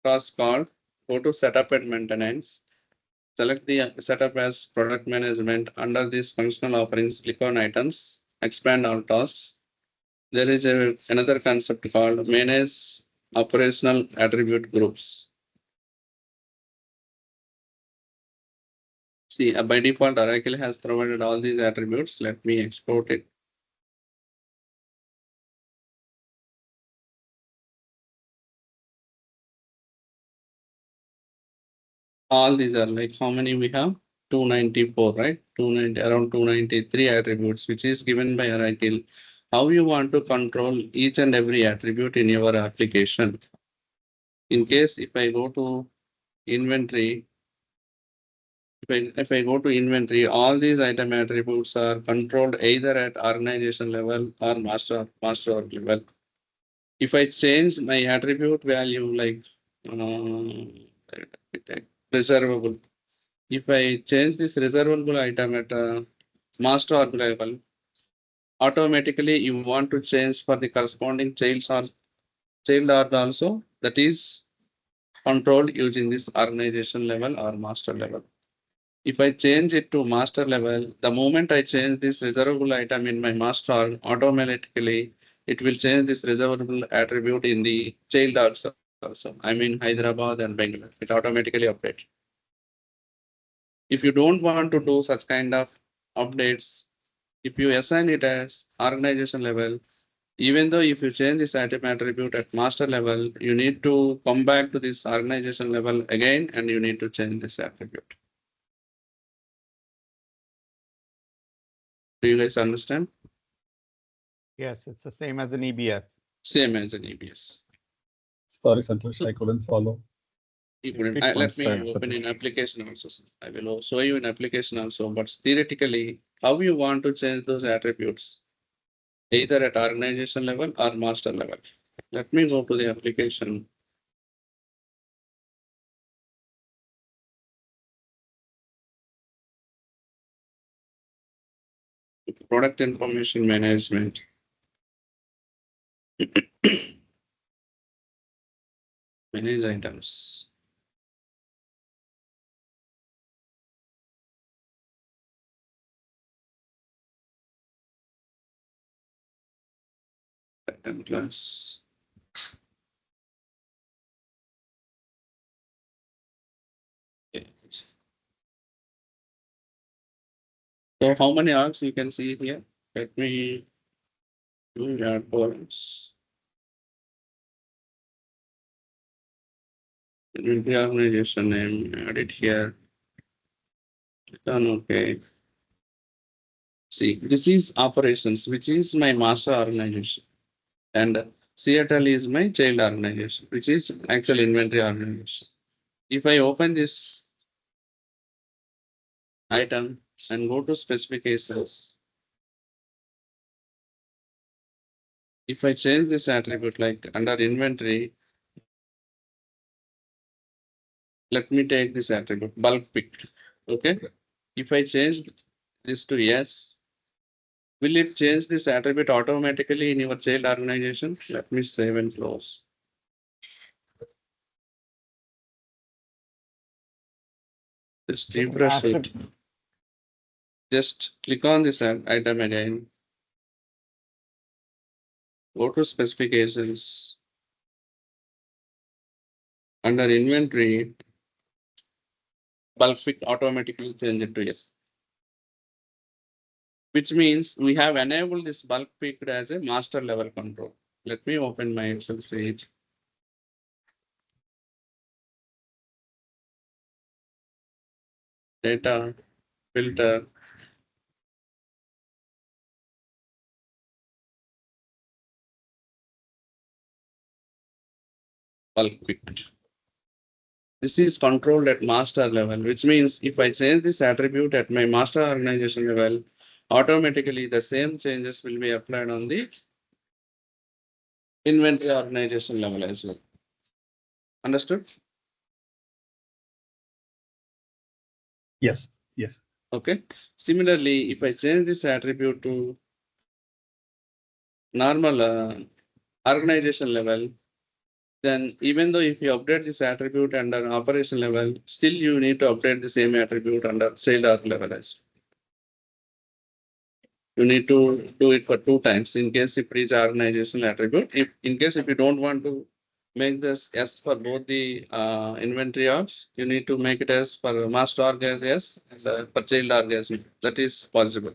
task called go to setup and maintenance. Select the setup as product management. Under these functional offerings, click on items, expand all tasks. There is another concept called manage operational attribute groups. See, by default, Oracle has provided all these attributes. Let me export it. All these are like how many we have? 294, right? 290, around 293 attributes, which is given by Oracle. How you want to control each and every attribute in your application. In case if I go to inventory, if I go to inventory, all these item attributes are controlled either at organization level or master level. If I change my attribute value like reservable, if I change this reservable item at master org level, automatically you want to change for the corresponding child org also, that is controlled using this organization level or master level. If I change it to master level, the moment I change this reservable item in my master org, automatically it will change this reservable attribute in the child orgs also. I mean Hyderabad and Bangalore. It automatically updates. If you don't want to do such kind of updates, if you assign it as organization level, even though if you change this item attribute at master level, you need to come back to this organization level again and you need to change this attribute. Do you guys understand? Yes, it's the same as an EBS. Same as an EBS. Sorry, Santosh, I couldn't follow. Let me open in application also. I will show you in application also, but theoretically, how you want to change those attributes, either at organization level or master level. Let me go to the application. Product information management. Manage items. Item class. Okay. So how many arcs you can see here? Let me do that columns. The organization name, add it here. Done, okay. See, this is operations, which is my master organization. And Seattle is my child organization, which is actual inventory organization. If I open this item and go to specifications, if I change this attribute like under inventory, let me take this attribute bulk picked. Okay. If I change this to yes, will it change this attribute automatically in your child organization? Let me save and close. Just refresh it. Just click on this item again. Go to specifications. Under inventory, bulk pick automatically change it to yes. Which means we have enabled this bulk picked as a master level control. Let me open my Excel sheet. Data, filter. Bulk picked. This is controlled at master level, which means if I change this attribute at my master organization level, automatically the same changes will be applied on the inventory organization level as well. Understood? Yes. Yes. Okay. Similarly, if I change this attribute to normal organization level, then even though if you update this attribute under operation level, still you need to update the same attribute under child org level as well. You need to do it for 2 times in case if it is organizational attribute. If in case if you don't want to make this S for both the inventory orgs, you need to make it as for master org as yes, and for child org as no. That is possible.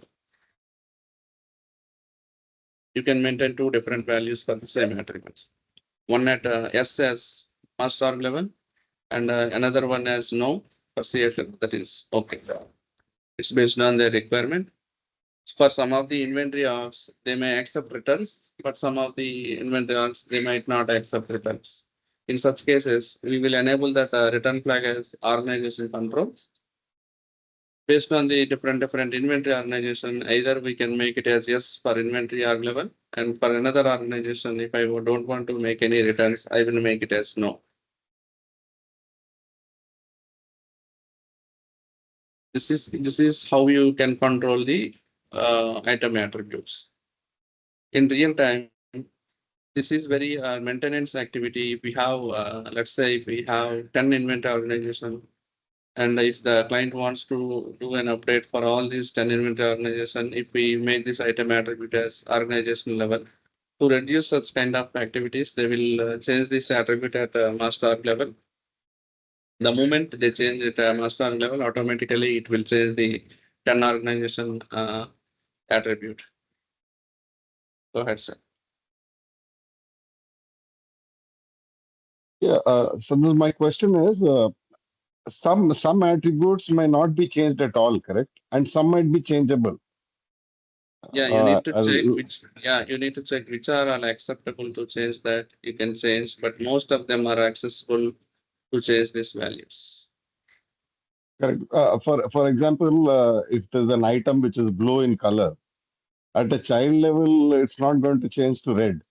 You can maintain 2 different values for the same attributes. One at S as master org level, and another one as no for CSL. That is okay. It's based on the requirement. For some of the inventory orgs, they may accept returns, but some of the inventory orgs, they might not accept returns. In such cases, we will enable that return flag as organization control. Based on the different inventory organization, either we can make it as yes for inventory org level, and for another organization, if I don't want to make any returns, I will make it as no. This is how you can control the item attributes. In real time, this is very maintenance activity. If we have, let's say, if we have 10 inventory organization, and if the client wants to do an update for all these 10 inventory organization, if we make this item attribute as organizational level, to reduce such kind of activities, they will change this attribute at master org level. The moment they change it at master org level, automatically it will change the 10 organization attribute. Go ahead, sir. Yeah. So my question is, some attributes may not be changed at all, correct? And some might be changeable. Yeah, you need to check which. Yeah, you need to check which are all acceptable to change that. You can change, but most of them are accessible to change these values. Correct. For example, if there's an item which is blue in color, at a child level, it's not going to change to red,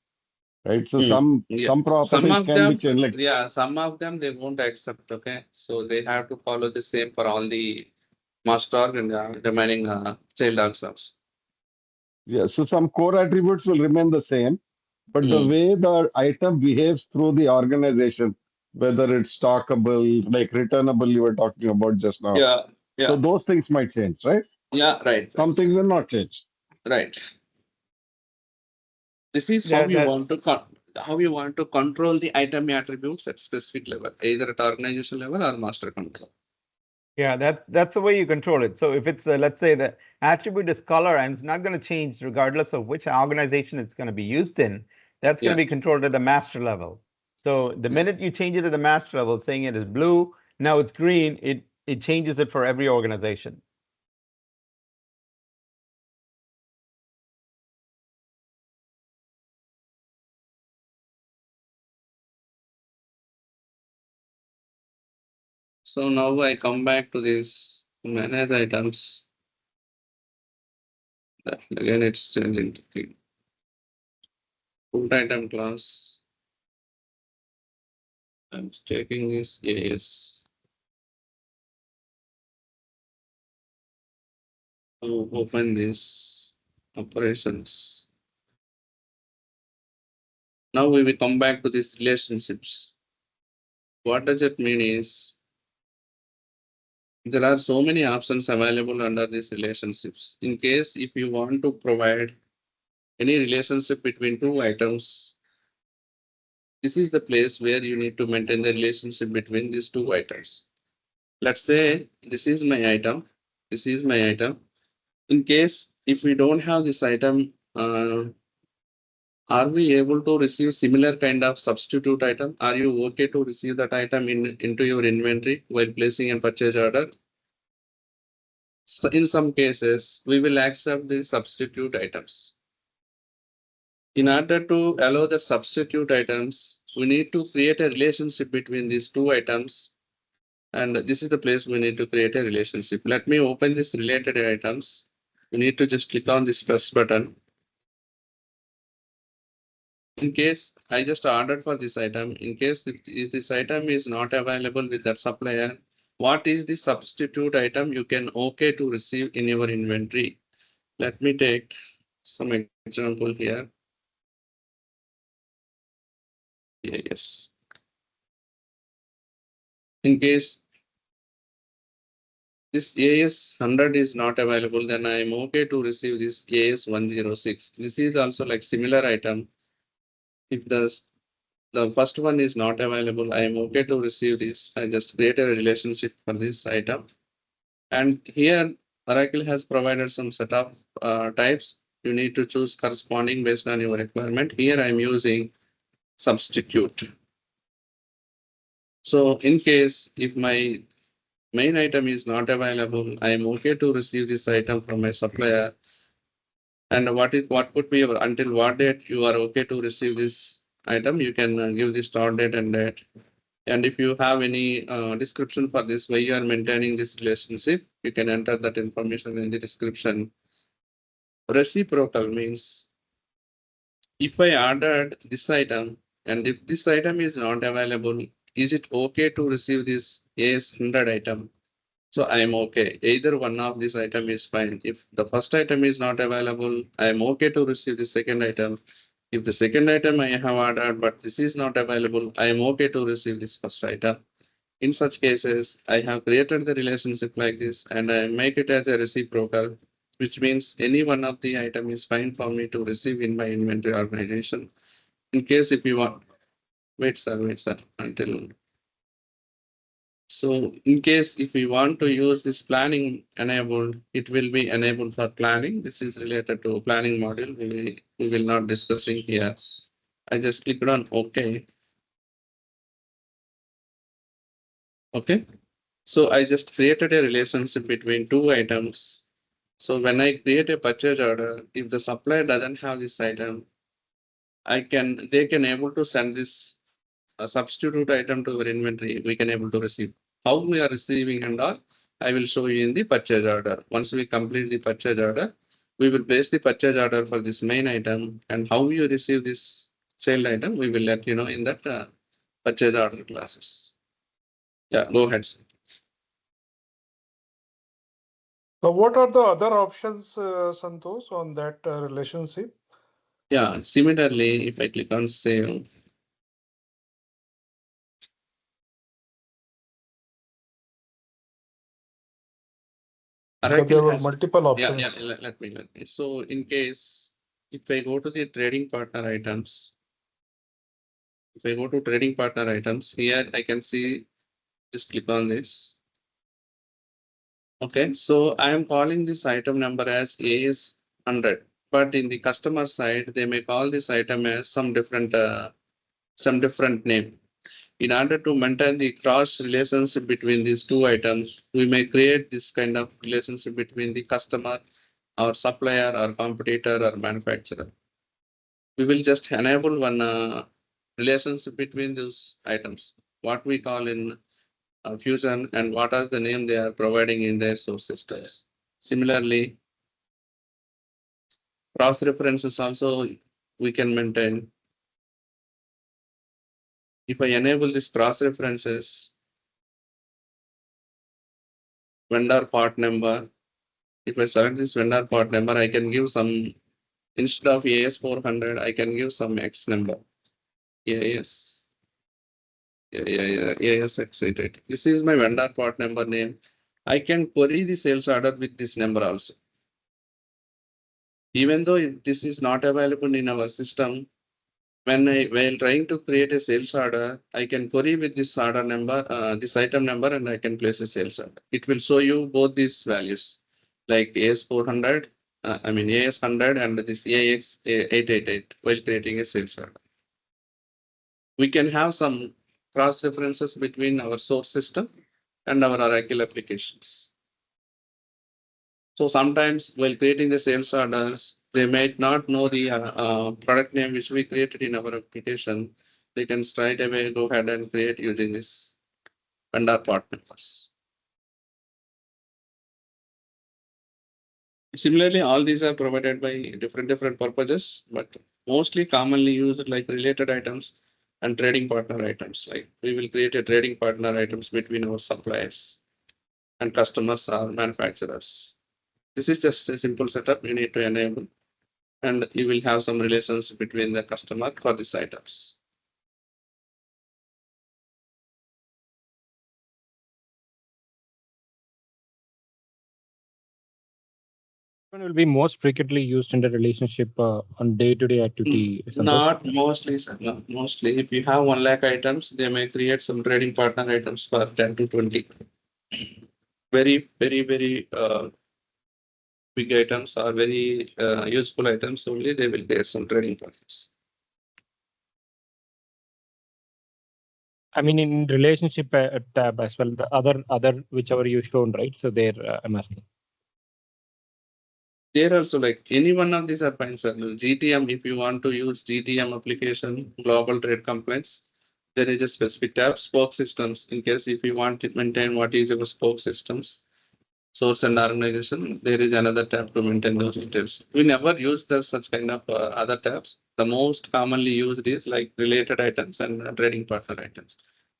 right? So some properties can be changed. Like some of them they won't accept. Okay, so they have to follow the same for all the master and remaining child orgs. yeah, so some core attributes will remain the same, but the way the item behaves through the organization, whether it's stockable, like returnable, you were talking about just now. Yeah, yeah. So those things might change, right? Yeah, right. Some things will not change. Right. This is how you want to control the item attributes at specific level, either at organization level or master control. Yeah, that's the way you control it. So if it's, let's say the attribute is color and it's not going to change regardless of which organization it's going to be used in, that's going to Yeah. be controlled at the master level. So the minute you change it to the master level, saying it is blue, now it's green, it changes it for every organization. So now I come back to this manage items. Again, it's changing to put item class. I'm taking this AS. Now open this operations. Now we will come back to these relationships. What does it mean is there are so many options available under these relationships. In case if you want to provide any relationship between two items, this is the place where you need to maintain the relationship between these two items. Let's say this is my item, this is my item. In case if we don't have this item, are we able to receive similar kind of substitute item? Are you okay to receive that item into your inventory while placing a purchase order? So in some cases, we will accept the substitute items. In order to allow the substitute items, we need to create a relationship between these two items. And this is the place we need to create a relationship. Let me open this related items. You need to just click on this plus button. In case I just ordered for this item, in case if this item is not available with that supplier, what is the substitute item you can okay to receive in your inventory? Let me take some example here. Yes. In case this AS 100 is not available, then I am okay to receive this AS 106. This is also like similar item. If the first one is not available, I am okay to receive this. I just create a relationship for this item. And here Oracle has provided some set of types. You need to choose corresponding based on your requirement. Here I'm using substitute. So in case if my main item is not available, I am okay to receive this item from my supplier. And what could be your until what date you are okay to receive this item? You can give the start date and date. And if you have any description for this, why you are maintaining this relationship, you can enter that information in the description. Reciprocal means if I ordered this item and if this item is not available, is it okay to receive this AS100 item? So I am okay. Either one of this item is fine. If the first item is not available, I am okay to receive the second item. If the second item I have ordered, but this is not available, I am okay to receive this first item. In such cases, I have created the relationship like this and I make it as a reciprocal, which means any one of the item is fine for me to receive in my inventory organization. In case if you want, wait sir, until. So in case if we want to use this planning enabled, it will be enabled for planning. This is related to planning module. We will not discussing here. I just clicked on OK. Okay. So I just created a relationship between two items. So when I create a purchase order, if the supplier doesn't have this item, they can able to send this substitute item to our inventory. We can able to receive. How we are receiving and all, I will show you in the purchase order. Once we complete the purchase order, we will place the purchase order for this main item, and how you receive this child item, we will let you know in that purchase order classes. Yeah, go ahead, sir. So what are the other options, Santosh, on that relationship? Yeah, similarly, if I click on save, So there were has multiple options. Yeah, let me. So in case if I go to the trading partner items, if I go to trading partner items, here I can see, just click on this. Okay, so I am calling this item number as AS 100, but in the customer side, they may call this item as some different name. In order to maintain the cross relationship between these two items, we may create this kind of relationship between the customer, or supplier, or competitor, or manufacturer. We will just enable one relationship between those items, what we call in Fusion, and what are the name they are providing in their source systems. Similarly, cross references also we can maintain. If I enable this cross references, vendor part number, if I select this vendor part number, I can give some, instead of AS 400, I can give some X number. AS. AS excited. This is my vendor part number name. I can query the sales order with this number also. Even though if this is not available in our system, while trying to create a sales order, I can query with this order number, this item number, and I can place a sales order. It will show you both these values, like AS 400, AS 100 and this AX 888 while creating a sales order. We can have some cross references between our source system and our Oracle applications. So sometimes while creating the sales orders, they might not know the product name which we created in our application. They can straight away go ahead and create using this vendor part numbers. Similarly, all these are provided by different purposes, but mostly commonly used like related items and trading partner items. Like we will create a trading partner items between our suppliers and customers or manufacturers. This is just a simple setup you need to enable, and you will have some relations between the customer for these items. One will be most frequently used in the relationship on day-to-day activity. Not mostly, sir. Not mostly. If you have 1 lakh items, they may create some trading partner items for 10 to 20. Very big items or very useful items only, they will create some trading partners. I mean, in relationship tab as well, the other whichever you shown, right? So there, I'm asking. There also, like any one of these are fine, sir. GTM, if you want to use GTM application, global trade complaints, there is a specific tab. Spoke systems, in case if you want to maintain what is your spoke systems, source and organization, there is another tab to maintain those details. We never use such kind of other tabs. The most commonly used is like related items and trading partner items.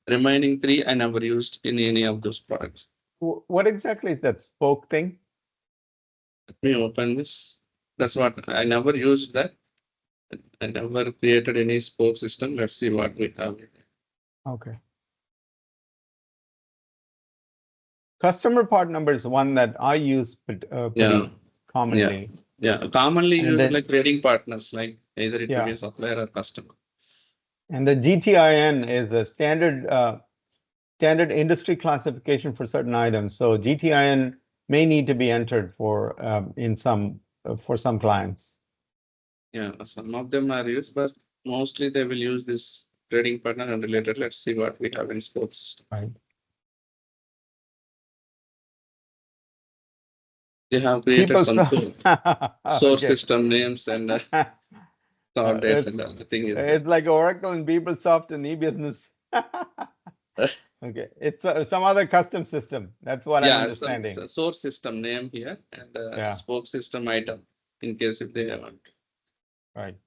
Remaining 3 I never used in any of those products. What exactly is that spoke thing? Let me open this. That's what I never used that. I never created any spoke system. Let's see what we have. Okay. Customer part number is one that I use pretty commonly. Yeah, commonly And used then- like trading partners, like either it Yeah. will be a supplier or customer. And the GTIN is a standard industry classification for certain items. So GTIN may need to be entered for some clients. Yeah, some of them are used, but mostly they will use this trading partner and related. Let's see what we have in spoke system. Right. They have created People some source Okay. system names and start dates and everything is there. It's like Oracle and PeopleSoft and e-business. Okay, it's some other custom system. That's what I'm understanding. Some source system name here and spoke system item in case if they haven't. Right.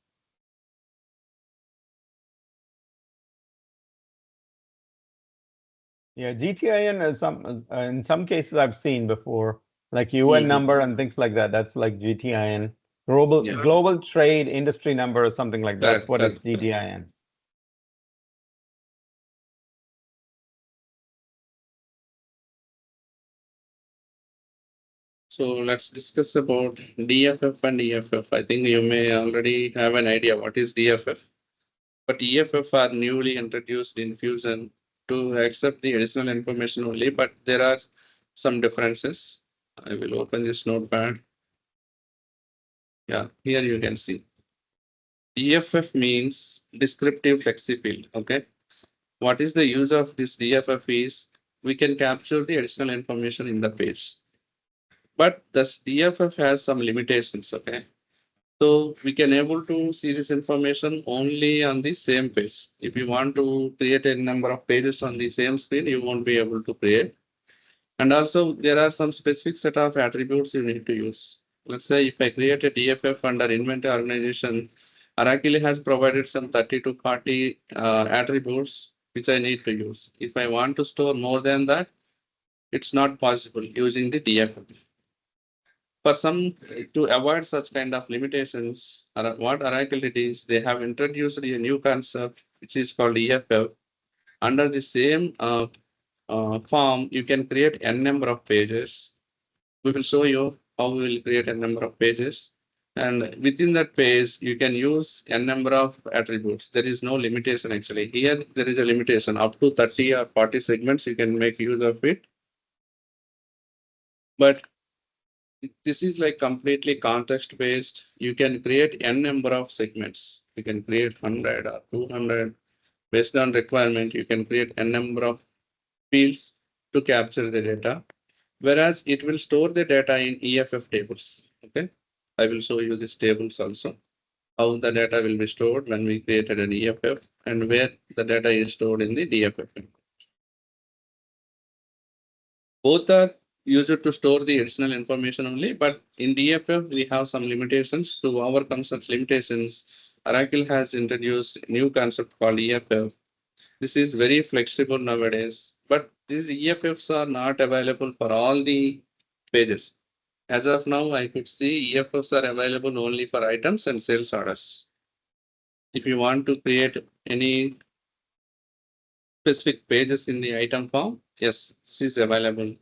Yeah, GTIN is in some cases I've seen before, like UN number and things like that. That's like GTIN, global trade industry number or something like that. That's what it's GTIN. So let's discuss about DFF and EFF. I think you may already have an idea what is DFF, but EFF are newly introduced in Fusion to accept the additional information only, but there are some differences. I will open this notepad. Yeah, here you can see. DFF means descriptive flexi field. Okay. What is the use of this DFF is we can capture the additional information in the page. But this DFF has some limitations. Okay. So we can able to see this information only on the same page. If you want to create a number of pages on the same screen, you won't be able to create. And also there are some specific set of attributes you need to use. Let's say if I create a DFF under inventory organization, Oracle has provided some 30 to 40 attributes which I need to use. If I want to store more than that, it's not possible using the DFF. For some, to avoid such kind of limitations, what Oracle did is they have introduced a new concept which is called EFF. Under the same form, you can create n number of pages. We will show you how we will create a number of pages. And within that page, you can use n number of attributes. There is no limitation actually. Here, there is a limitation up to 30 or 40 segments. You can make use of it. But this is like completely context based. You can create n number of segments. You can create 100 or 200 based on requirement. You can create n number of fields to capture the data, whereas it will store the data in EFF tables. Okay, I will show you these tables also, how the data will be stored when we created an EFF and where the data is stored in the DFF. Both are used to store the additional information only, but in DFF, we have some limitations. To overcome such limitations, Oracle has introduced a new concept called EFF. This is very flexible nowadays, but these EFFs are not available for all the pages. As of now, I could see EFFs are available only for items and sales orders. If you want to create any specific pages in the item form, yes, this is available.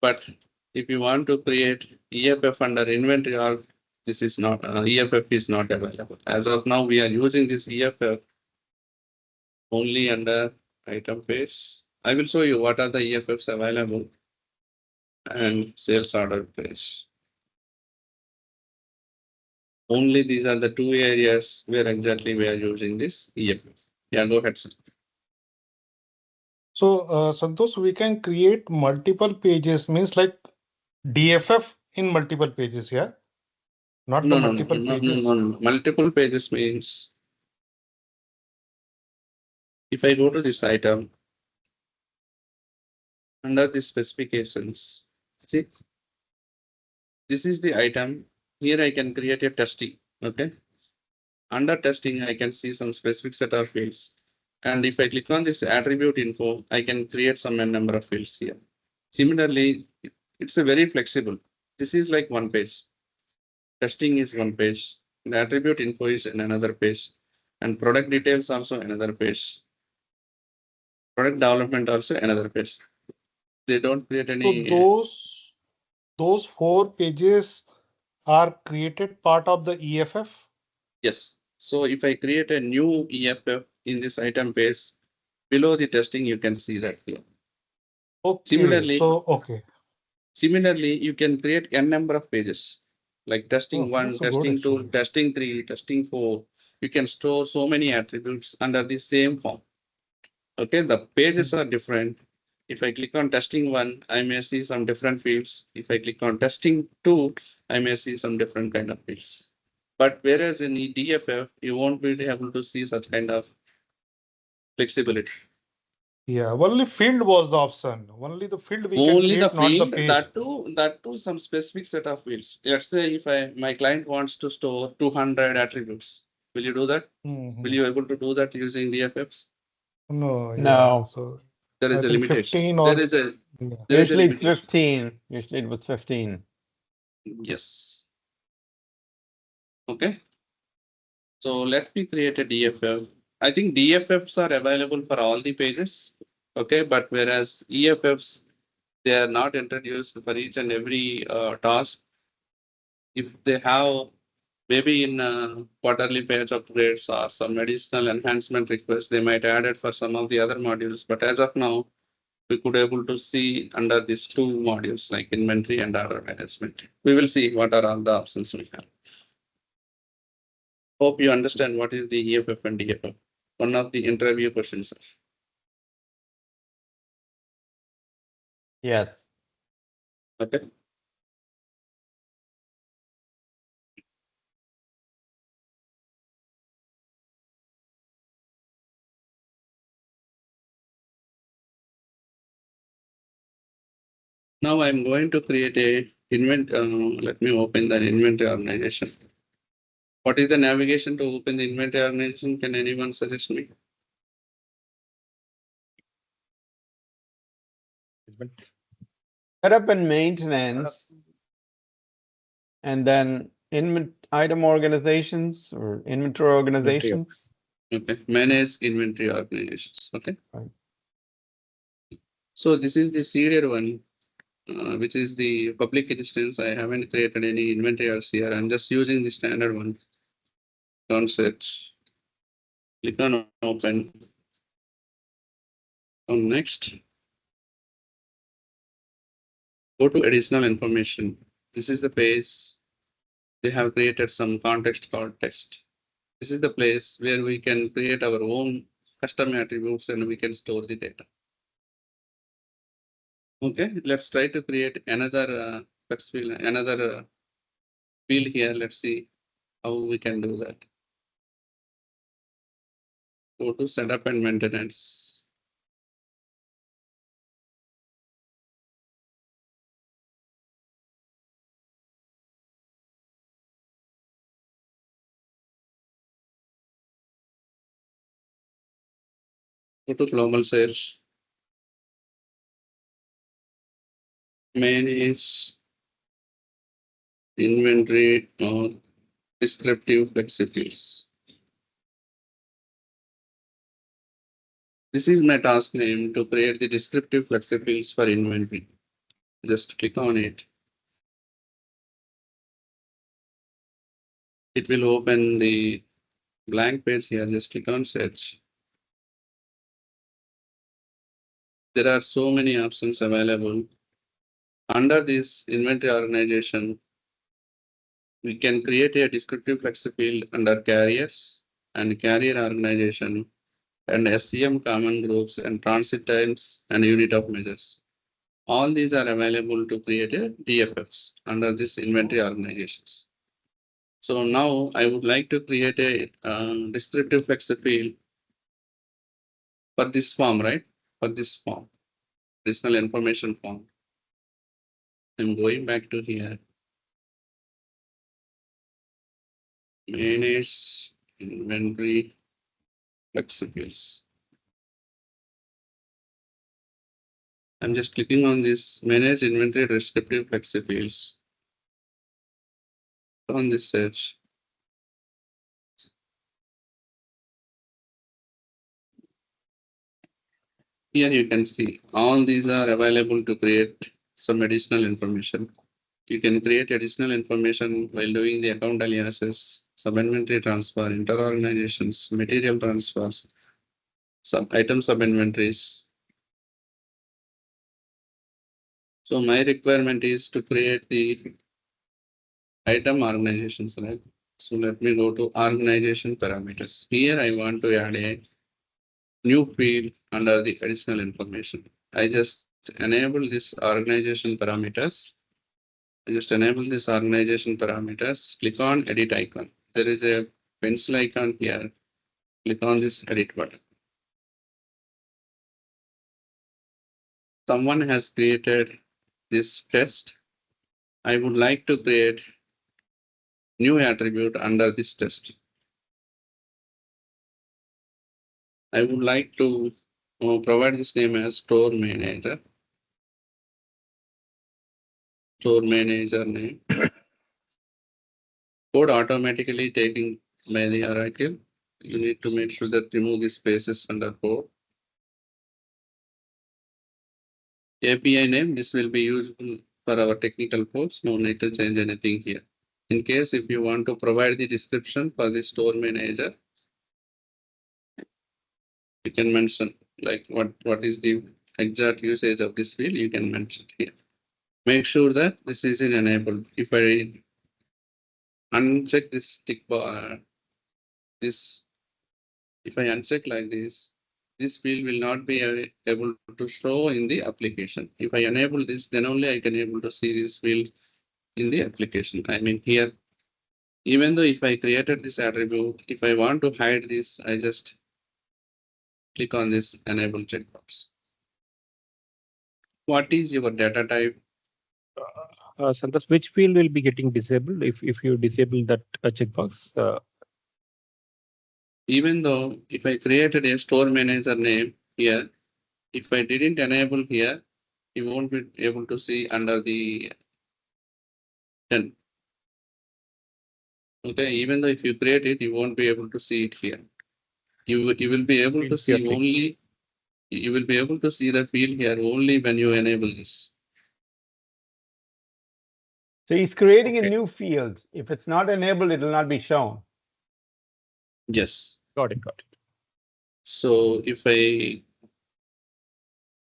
But if you want to create EFF under inventory org, this is not, EFF is not available. As of now, we are using this EFF only under item page. I will show you what are the EFFs available and sales order page. Only these are the two areas where exactly we are using this EFF. Yeah, go ahead, sir. So, Santosh, we can create multiple pages, means like DFF in multiple pages, yeah? Not the multiple pages. No. Multiple pages means if I go to this item, under the specifications, see, this is the item. Here I can create a testing. Okay. Under testing, I can see some specific set of fields. And if I click on this attribute info, I can create some number of fields here. Similarly, it's a very flexible. This is like one page. Testing is one page. The attribute info is in another page. And product details also another page. Product development also another page. They don't create any. So those 4 pages are created part of the EFF? Yes. So if I create a new EFF in this item page, below the testing, you can see that here. Okay. Similarly, you can create n number of pages, like testing 1, testing 2, testing 3, testing 4. You can store so many attributes under the same form. Okay, the pages are different. If I click on testing 1, I may see some different fields. If I click on testing 2, I may see some different kind of fields. But whereas in the DFF, you won't be able to see such kind of flexibility. Yeah, only field was the option. Only the field we can Only the create, not the field, page. that too some specific set of fields. Let's say if my client wants to store 200 attributes, will you do that? Will you able to do that using DFFs? No, yeah. No. So There is I a think limitation. 15 or There is a yeah. there is a Usually it's limitation. 15. Usually it was 15. Yes. Okay. So let me create a DFF. I think DFFs are available for all the pages. Okay, but whereas EFFs, they are not introduced for each and every task. If they have maybe in quarterly page upgrades or some additional enhancement requests, they might add it for some of the other modules. But as of now, we could able to see under these two modules like inventory and order management. We will see what are all the options we have. Hope you understand what is the EFF and DFF. One of the interview questions. Yes. Okay. Now I'm going to create a let me open the inventory organization. What is the navigation to open the inventory organization? Can anyone suggest me? Setup and maintenance, and then item organizations or inventory organizations. Okay, manage inventory organizations. Okay. Right. So this is the serial one, which is the public instance. I haven't created any inventory else here. I'm just using the standard one. Concepts. Click on open. On next. Go to additional information. This is the page. They have created some context called text. This is the place where we can create our own custom attributes and we can store the data. Okay, let's try to create another field here. Let's see how we can do that. Go to setup and maintenance. Go to global search. Manage inventory or descriptive flexibles. This is my task name to create the descriptive flexibles for inventory. Just click on it. It will open the blank page here. Just click on search. There are so many options available. Under this inventory organization, we can create a descriptive flexi field under carriers and carrier organization and SCM common groups and transit times and unit of measures. All these are available to create a DFFs under this inventory organizations. So now I would like to create a descriptive flexi field for this form, right? For this form, additional information form. I'm going back to here. Manage inventory flexibles. I'm just clicking on this manage inventory descriptive flexibles. On this search. Here you can see all these are available to create some additional information. You can create additional information while doing the account aliases, sub-inventory transfer, inter-organizations, material transfers, sub-item sub-inventories. So my requirement is to create the item organizations, right? So let me go to organization parameters. Here I want to add a new field under the additional information. I just enable this organization parameters. I just enable this organization parameters. Click on edit icon. There is a pencil icon here. Click on this edit button. Someone has created this test. I would like to create new attribute under this test. I would like to provide this name as store manager. Store manager name. Code automatically taken by the Oracle. You need to make sure that remove the spaces under code. API name, this will be useful for our technical folks. No need to change anything here. In case if you want to provide the description for the store manager, you can mention like what is the exact usage of this field, you can mention here. Make sure that this is in enabled. If I uncheck this tick bar, if I uncheck like this field will not be able to show in the application. If I enable this, then only I can able to see this field in the application. I mean here, even though if I created this attribute, if I want to hide this, I just click on this enable checkbox. What is your data type? Santosh, which field will be getting disabled if you disable that checkbox? Even though if I created a store manager name here, if I didn't enable here, you won't be able to see under the 10. Okay, even though if you create it, you won't be able to see it here. You will be able to see only, you will be able to see the field here only when you enable this. So he's creating a Okay. new field. If it's not enabled, it will not be shown. Yes. Got it. So if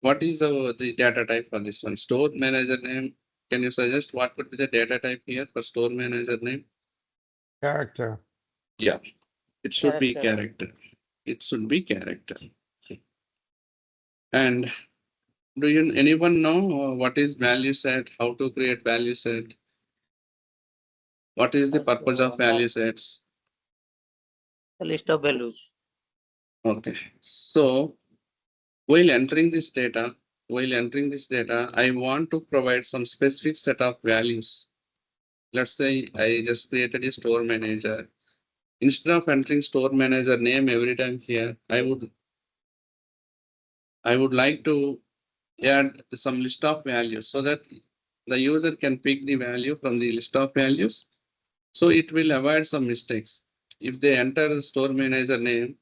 what is the data type for this one? Store manager name. Can you suggest what would be the data type here for store manager name? Character. Yeah, it should be character. It should be character. And do anyone know what is value set? How to create value set? What is the purpose of value sets? The list of values. Okay, so while entering this data, I want to provide some specific set of values. Let's say I just created a store manager. Instead of entering store manager name every time here, I would like to add some list of values so that the user can pick the value from the list of values. So it will avoid some mistakes. If they enter the store manager name,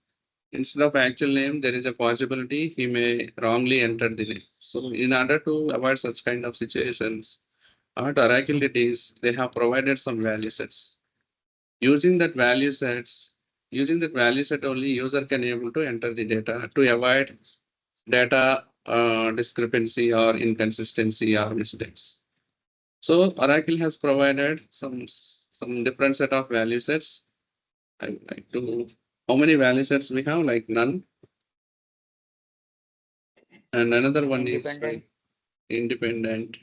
instead of actual name, there is a possibility he may wrongly enter the name. So in order to avoid such kind of situations, at Oracle it is, they have provided some value sets. Using that value set only, user can able to enter the data to avoid data discrepancy or inconsistency or mistakes. So Oracle has provided some different set of value sets. I would like to, how many value sets we have? Like none. And another one is like independent.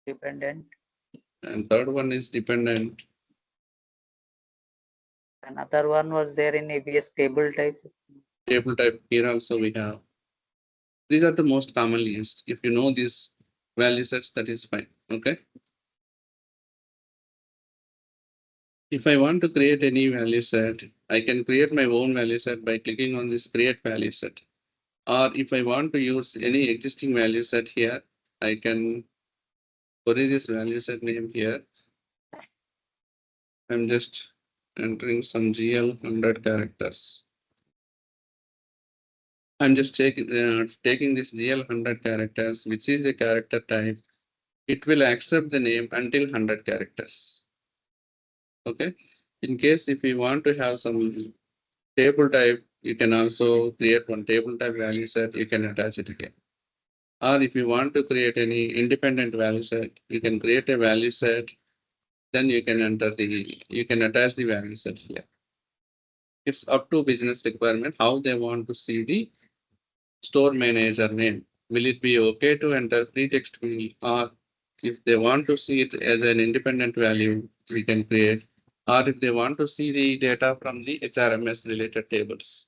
Dependent. And third one is dependent. Another one was there in ABS table types. Table type here also we have. These are the most commonly used. If you know these value sets, that is fine. Okay. If I want to create any value set, I can create my own value set by clicking on this create value set. Or if I want to use any existing value set here, I can query this value set name here. I'm just entering some GL 100 characters. I'm just taking this GL 100 characters, which is a character type. It will accept the name until 100 characters. Okay. In case if you want to have some table type, you can also create one table type value set. You can attach it again. Or if you want to create any independent value set, you can create a value set. Then you can attach the value set here. It's up to business requirement how they want to see the store manager name. Will it be okay to enter free text field, or if they want to see it as an independent value, we can create, or if they want to see the data from the HRMS related tables,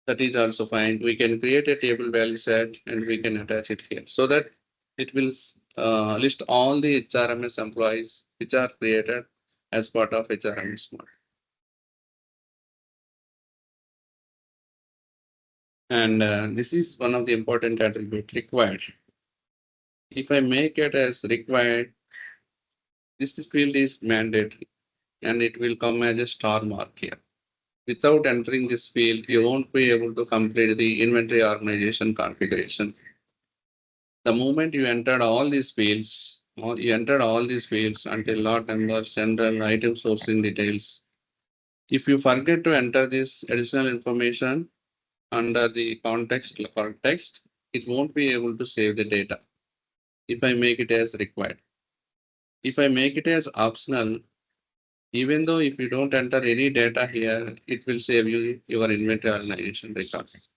that is also fine. We can create a table value set and we can attach it here so that it will list all the HRMS employees which are created as part of HRMS model. And this is one of the important attributes required. If I make it as required, this field is mandatory and it will come as a star mark here. Without entering this field, you won't be able to complete the inventory organization configuration. The moment you entered all these fields, until lot number, general, item sourcing details. If you forget to enter this additional information under the context, it won't be able to save the data if I make it as required. If I make it as optional, even though if you don't enter any data here, it will save you your inventory organization records.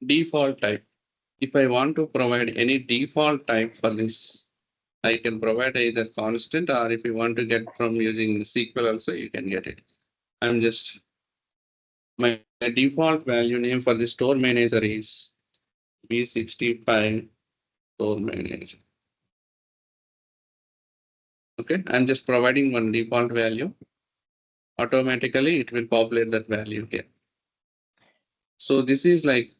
Default type. If I want to provide any default type for this, I can provide either constant, or if you want to get from using SQL also, you can get it. I'm just, my default value name for the store manager is B65 store manager. Okay, I'm just providing one default value. Automatically, it will populate that value here. So this is like,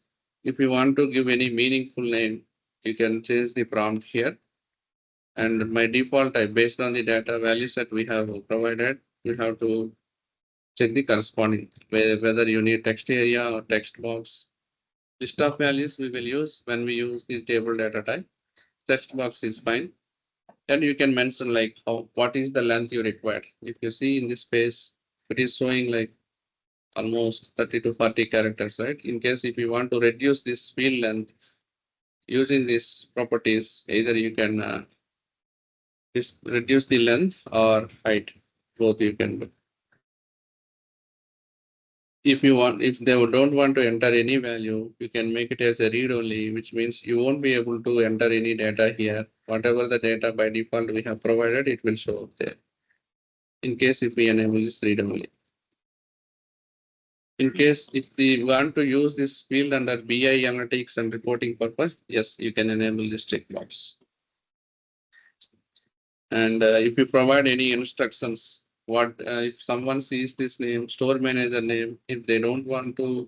if you want to give any meaningful name, you can change the prompt here. And my default type, based on the data values that we have provided, we have to check the corresponding, whether you need text area or text box. List of values we will use when we use the table data type. Text box is fine. And you can mention like what is the length you require. If you see in this space, it is showing like almost 30 to 40 characters, right? In case if you want to reduce this field length using these properties, either you can reduce the length or height, both you can do. If they don't want to enter any value, you can make it as a read only, which means you won't be able to enter any data here. Whatever the data by default we have provided, it will show up there. In case if we enable this read only. In case if we want to use this field under BI analytics and reporting purpose, yes, you can enable this checkbox. And if you provide any instructions, if someone sees this name, store manager name, if they don't want to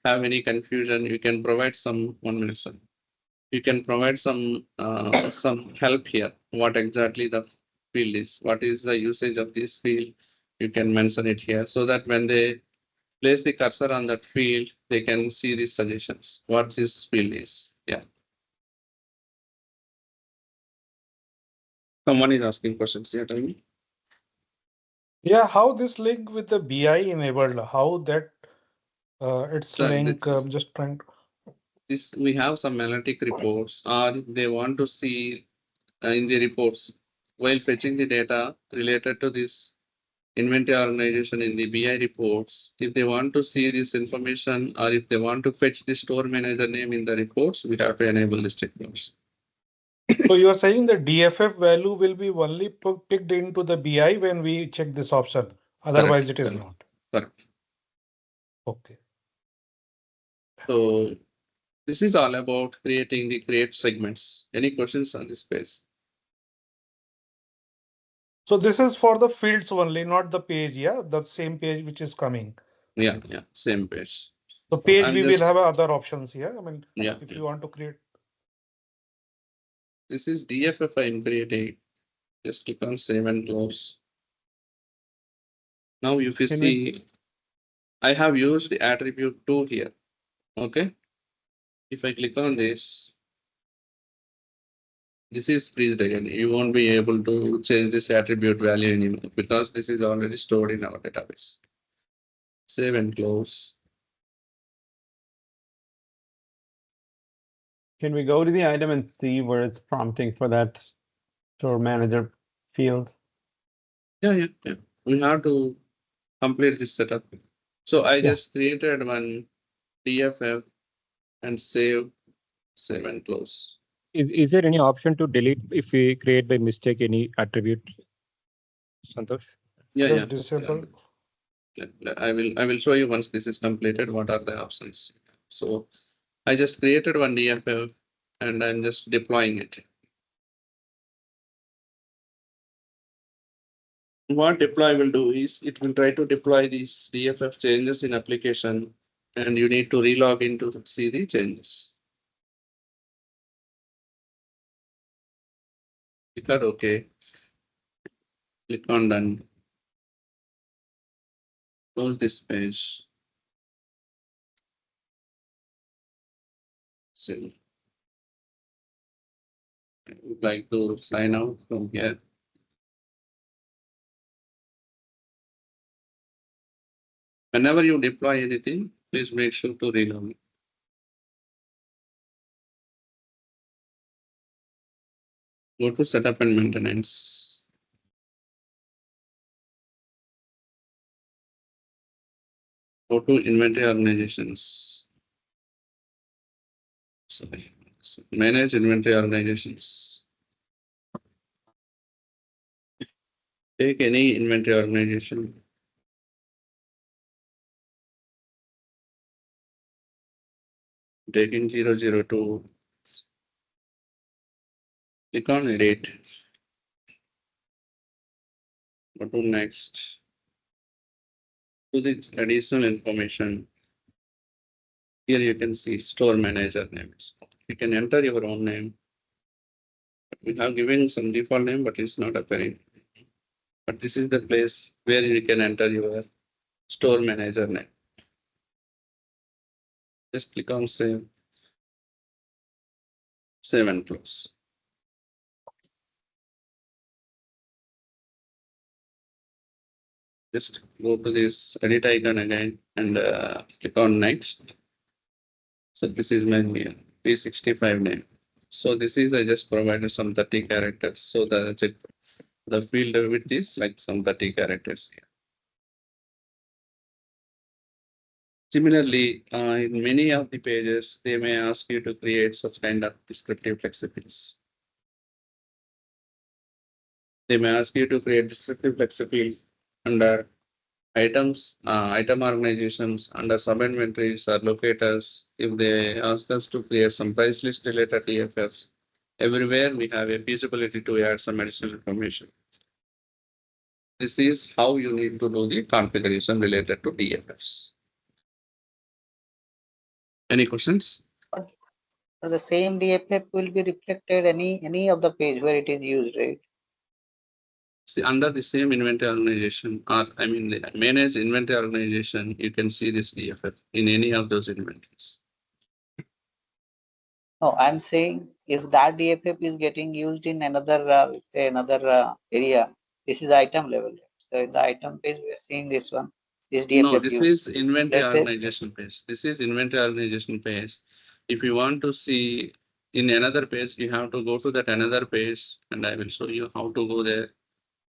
have any confusion, you can provide some 1 minute. Sir. You can provide some help here. What exactly the field is? What is the usage of this field? You can mention it here so that when they place the cursor on that field, they can see these suggestions. What this field is. Yeah. Someone is asking questions. Yeah, tell me. Yeah, how this link with the BI enabled? How that it's link? Just trying to. This we have some analytic reports, or if they want to see in the reports while fetching the data related to this inventory organization in the BI reports. If they want to see this information, or if they want to fetch the store manager name in the reports, we have to enable this checkbox. So you are saying the DFF value will be only picked into the BI when we check this option. Otherwise, Correct. it is not. Correct. Okay. So this is all about creating the create segments. Any questions on this page? So this is for the fields only, not the page. Yeah, the same page which is coming. Yeah, same page. The page I'm we just, will have other options here. I mean, if you want to create. This is DFF I'm creating. Just click on save and close. Now if you see, I have used the attribute 2 here. Okay. If I click on this, this is freezed again. You won't be able to change this attribute value anymore because this is already stored in our database. Save and close. Can we go to the item and see where it's prompting for that store manager field? Yeah. We have to complete this setup. So I just created one DFF and save and close. Is there any option to delete if we create by mistake any attribute? Santosh? Yeah. Disable. I will show you once this is completed what are the options. So I just created one DFF and I'm just deploying it. What deploy will do is it will try to deploy these DFF changes in application, and you need to relog in to see the changes. Click on OK. Click on done. Close this page. Save. I would like to sign out from here. Whenever you deploy anything, Please make sure to relog. Go to setup and maintenance. Go to inventory organizations. Sorry. Manage inventory organizations. Take any inventory organization. Taking 002. Click on edit. Go to next. To the additional information. Here you can see store manager names. You can enter your own name. We have given some default name, but it's not appearing. But this is the place where you can enter your store manager name. Just click on save. Save and close. Just go to this edit icon again and click on next. So this is my P65 name. So this is I just provided some 30 characters. So the field width is like some 30 characters here. Similarly, in many of the pages, they may ask you to create such kind of descriptive flexibles. They may ask you to create descriptive flexibles under items, item organizations, under sub-inventories or locators. If they ask us to create some price list related DFFs, everywhere we have a feasibility to add some additional information. This is how you need to do the configuration related to DFFs. Any questions? The same DFF will be reflected any of the page where it is used, right? See, under the same inventory organization, or I mean the managed inventory organization, you can see this DFF in any of those inventories. No, I'm saying if that DFF is getting used in another area, this is item level. So in the item page, we are seeing this one. This DFF No, this used. is inventory Let's say- organization page. This is inventory organization page. If you want to see in another page, you have to go to that another page, and I will show you how to go there.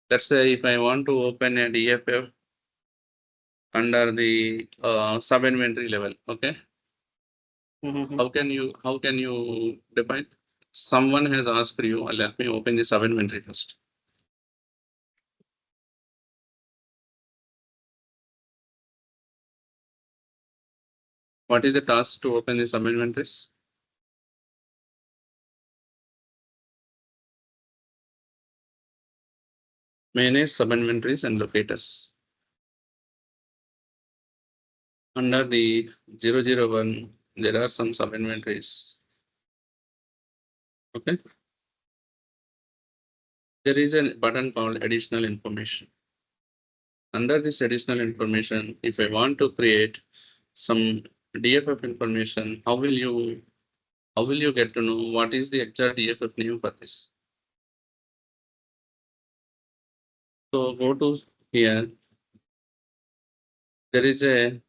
Let's say if I want to open a DFF under the sub inventory level, okay? Mhm. How can you define? Someone has asked you, let me open the sub inventory first. What is the task to open the sub inventories? Manage sub inventories and locators. Under the 001, there are some sub inventories. Okay. There is a button called additional information. Under this additional information, if I want to create some DFF information, how will you get to know what is the exact DFF name for this? So go to here. There is a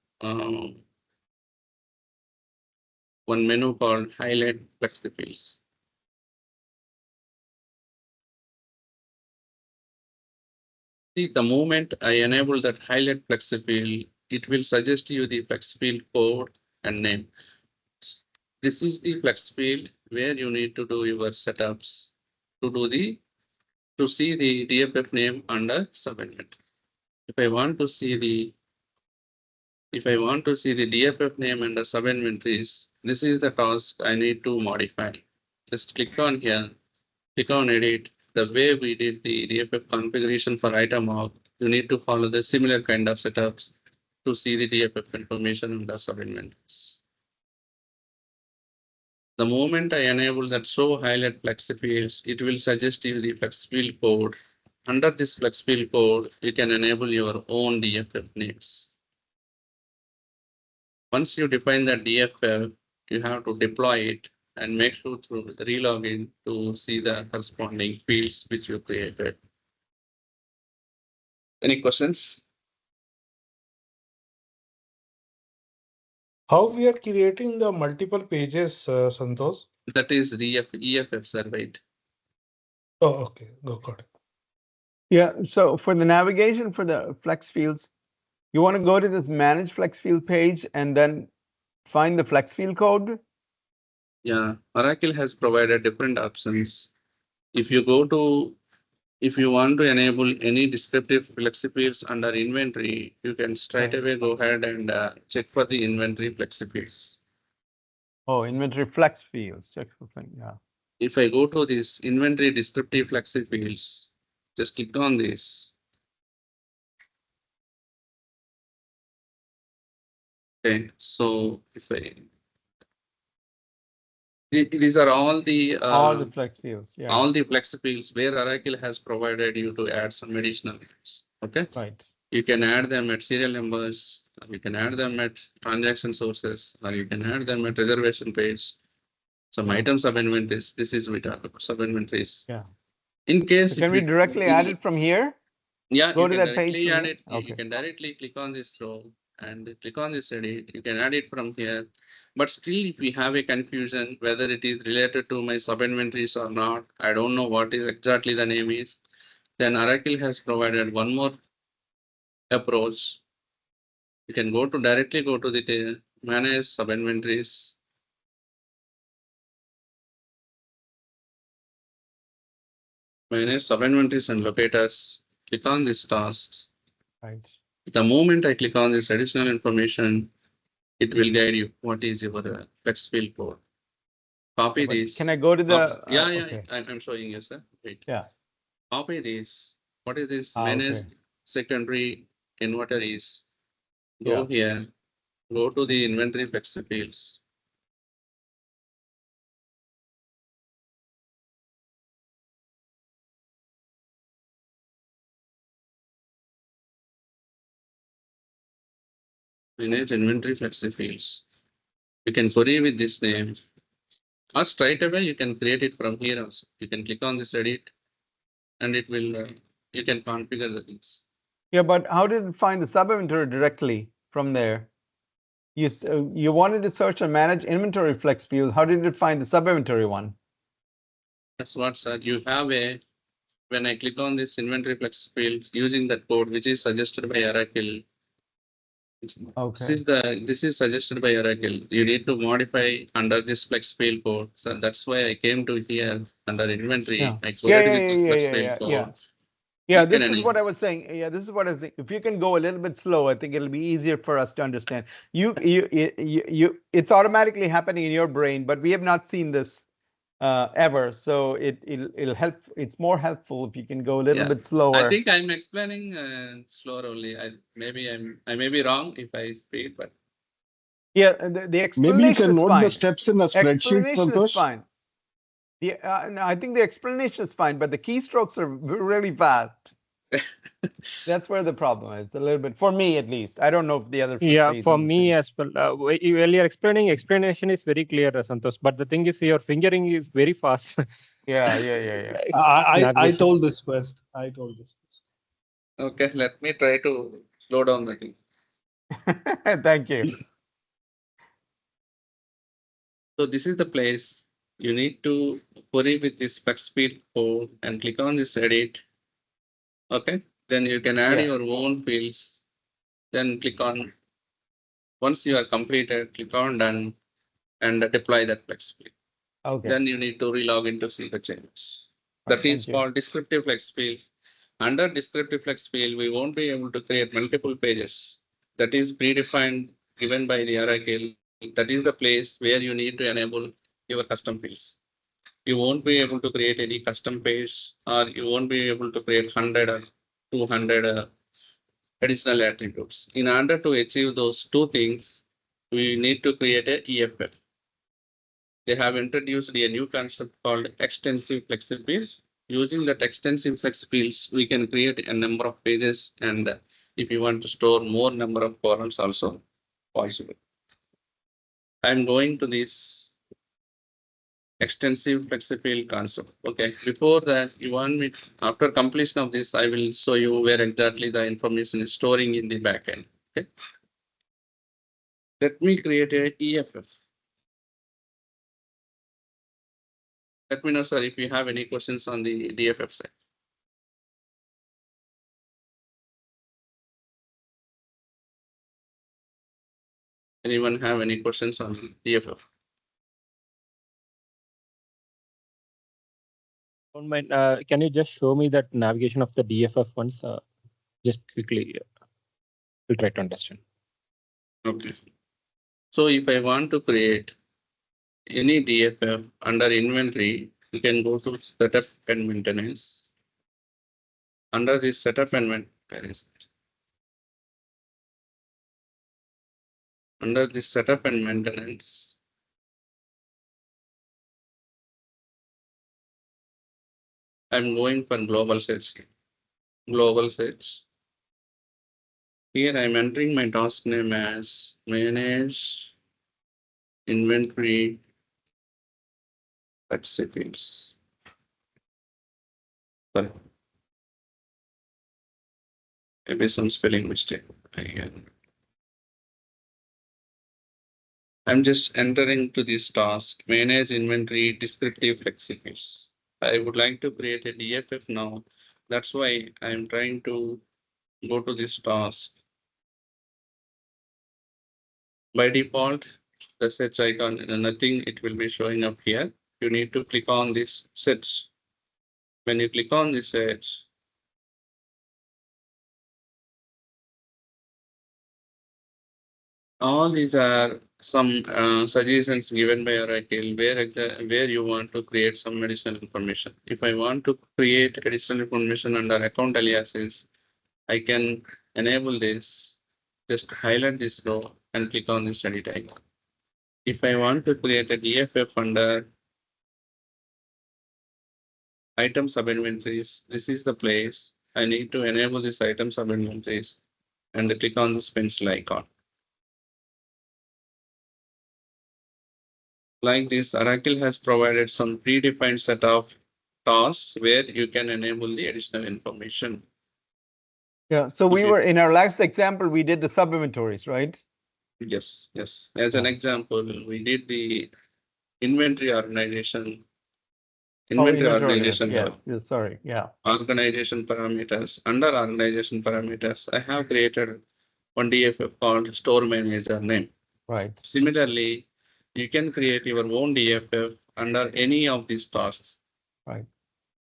one menu called highlight flexibles. See, the moment I enable that highlight flexible, it will suggest you the flexible code and name. This is the flexible where you need to do your setups to see the DFF name under subinvent. If I want to see the DFF name under sub-inventories, this is the task I need to modify. Just click on here, click on edit. The way we did the DFF configuration for item org, you need to follow the similar kind of setups to see the DFF information under sub-inventories. The moment I enable that show highlight flexibles, it will suggest you the flexible code. Under this flexible code, you can enable your own DFF names. Once you define the DFF, you have to deploy it and make sure to relog in to see the corresponding fields which you created. Any questions? How we are creating the multiple pages, Santosh? That is EFF, sir, right? Oh, okay. Got it. Yeah, so for the navigation for the flex fields, you want to go to this manage flex field page and then find the flex field code. Yeah, Oracle has provided different options. If you want to enable any descriptive flexi fields under inventory, you can straight Right. away go ahead and check for the inventory flexi fields. Oh, inventory flex fields. Check for flex, yeah. If I go to this inventory descriptive flexi fields, just click on this. Okay, so if these are all the flex fields, yeah. all the flexi fields where Oracle has provided you to add some additional fields. Okay. Right. You can add them at serial numbers, or you can add them at transaction sources, or you can add them at reservation page. Some item sub inventories. This is we talk about sub inventories. Yeah. In case So can we directly add it from here? Yeah, Go you to can that page directly from add here? it. Okay. You can directly click on this row and click on this edit. You can add it from here. But still, if we have a confusion whether it is related to my sub inventories or not, I don't know what is exactly the name is. Then Oracle has provided one more approach. You can directly go to the manage sub inventories. Manage sub inventories and locators. Click on this task. Right. The moment I click on this additional information, it will guide you what is your flex field code. Copy But this. can I go to the? Yeah, okay. I'm showing you, sir. Wait. Yeah. Copy this. What is this? Okay. Manage secondary inverter is. Yeah. Go here. Go to the inventory flex fields. Manage inventory flexi fields. You can query with this name, or straight away you can create it from here also. You can click on this edit, and it will. You can configure the things. Yeah, but how did it find the sub inventory directly from there? You wanted to search and manage inventory flex field. How did it find the sub inventory one? That's what, sir. You have a. When I click on this inventory flex field using that code, which is suggested by Oracle. Okay. This is suggested by Oracle. You need to modify under this flex field code. So that's why I came to here under inventory. Yeah. I queried with the flex Yeah. field code. Yeah, this is what I was saying. Yeah, this is what I was saying. If you can go a little bit slow, I think it'll be easier for us to understand. It's automatically happening in your brain, but we have not seen this ever. So it'll help. It's more helpful if you can go a little bit slower. I think I'm explaining slower only. I may be wrong if I speak, but yeah, the explanation Maybe you can is note fine. the steps in a spreadsheet, Explanation is Santosh. fine. No, I think the explanation is fine, but the keystrokes are really fast. That's where the problem is a little bit for me, at least. I don't know if the other. Yeah, for me as well. While you're explaining, explanation is very clear, Santosh. But the thing is, your fingering is very fast. Yeah. I told this first. okay. Let me try to slow down the thing. Thank you. So this is the place you need to query with this flex field code and click on this edit. Okay. Then you can add your own fields. Then click on. Once you are completed, click on done and deploy that flex field. Okay. Then you need to relog in to see the changes. That is called descriptive flex field. Under descriptive flex field, we won't be able to create multiple pages. That is predefined given by the Oracle. That is the place where you need to enable your custom fields. You won't be able to create any custom page, or you won't be able to create 100 or 200 additional attributes. In order to achieve those two things, we need to create a EFF. They have introduced a new concept called extensive flexi fields. Using that extensive flexi fields, we can create a number of pages, and if you want to store more number of columns also possible. I'm going to this extensive flexi field concept. Okay, before that, you want me, after completion of this, I will show you where exactly the information is storing in the backend. Okay. Let me create a EFF. Let me know, sir, if you have any questions on the DFF side. Anyone have any questions on the DFF? Don't mind. Can you just show me that navigation of the DFF once? Just quickly, we'll try to understand. Okay. So if I want to create any DFF under inventory, you can go to setup and maintenance. Under this setup and maintenance, under this setup and maintenance, I'm going for global sales here. Global sales. Here I'm entering my task name as manage inventory fields. Sorry. Maybe some spelling mistake again. I'm just entering to this task, manage inventory descriptive fields. I would like to create a DFF now. That's why I'm trying to go to this task. By default, the search icon, nothing, it will be showing up here. You need to click on this search. When you click on this search, all these are some suggestions given by Oracle where you want to create some additional information. If I want to create additional information under account aliases, I can enable this. Just highlight this row and click on this edit icon. If I want to create a DFF under item subinventories, this is the place I need to enable this item subinventories and click on this pencil icon. Like this, Oracle has provided some predefined set of tasks where you can enable the additional information. Yeah. So we If you- were in our last example, we did the sub inventories, right? Yes, yes. As an example, we did the inventory organization. Inventory organization. Yeah. Yeah, sorry. Yeah. Organization parameters. Under organization parameters, I have created one DFF called store manager name. Right. Similarly, you can create your own DFF under any of these tasks. Right.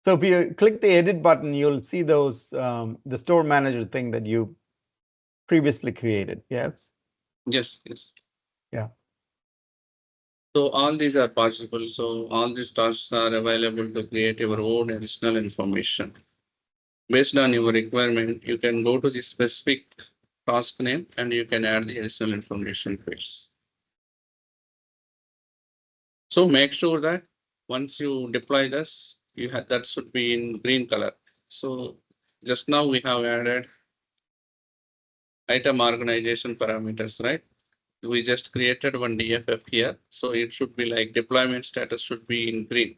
So if you click the edit button, you'll see those the store manager thing that you previously created. Yes. Yes, yes. Yeah. So all these are possible. So all these tasks are available to create your own additional information. Based on your requirement, you can go to the specific task name and you can add the additional information fields. So make sure that once you deploy this, you have that should be in green color. So just now we have added item organization parameters, right? We just created one DFF here. So it should be like deployment status should be in green.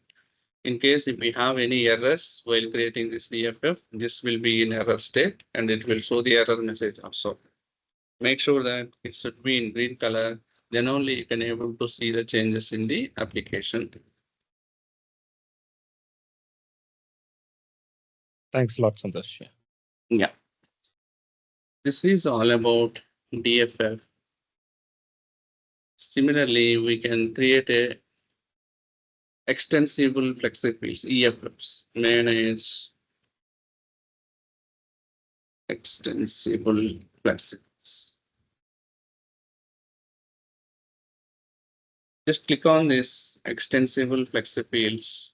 In case if we have any errors while creating this DFF, this will be in error state and it will show the error message also. Make sure that it should be in green color. Then only you can able to see the changes in the application. Thanks a lot, Santosh. Yeah. This is all about DFF. Similarly, we can create a extensible flexibles, EFFs, manage extensible flexibles. Just click on this extensible flexibles.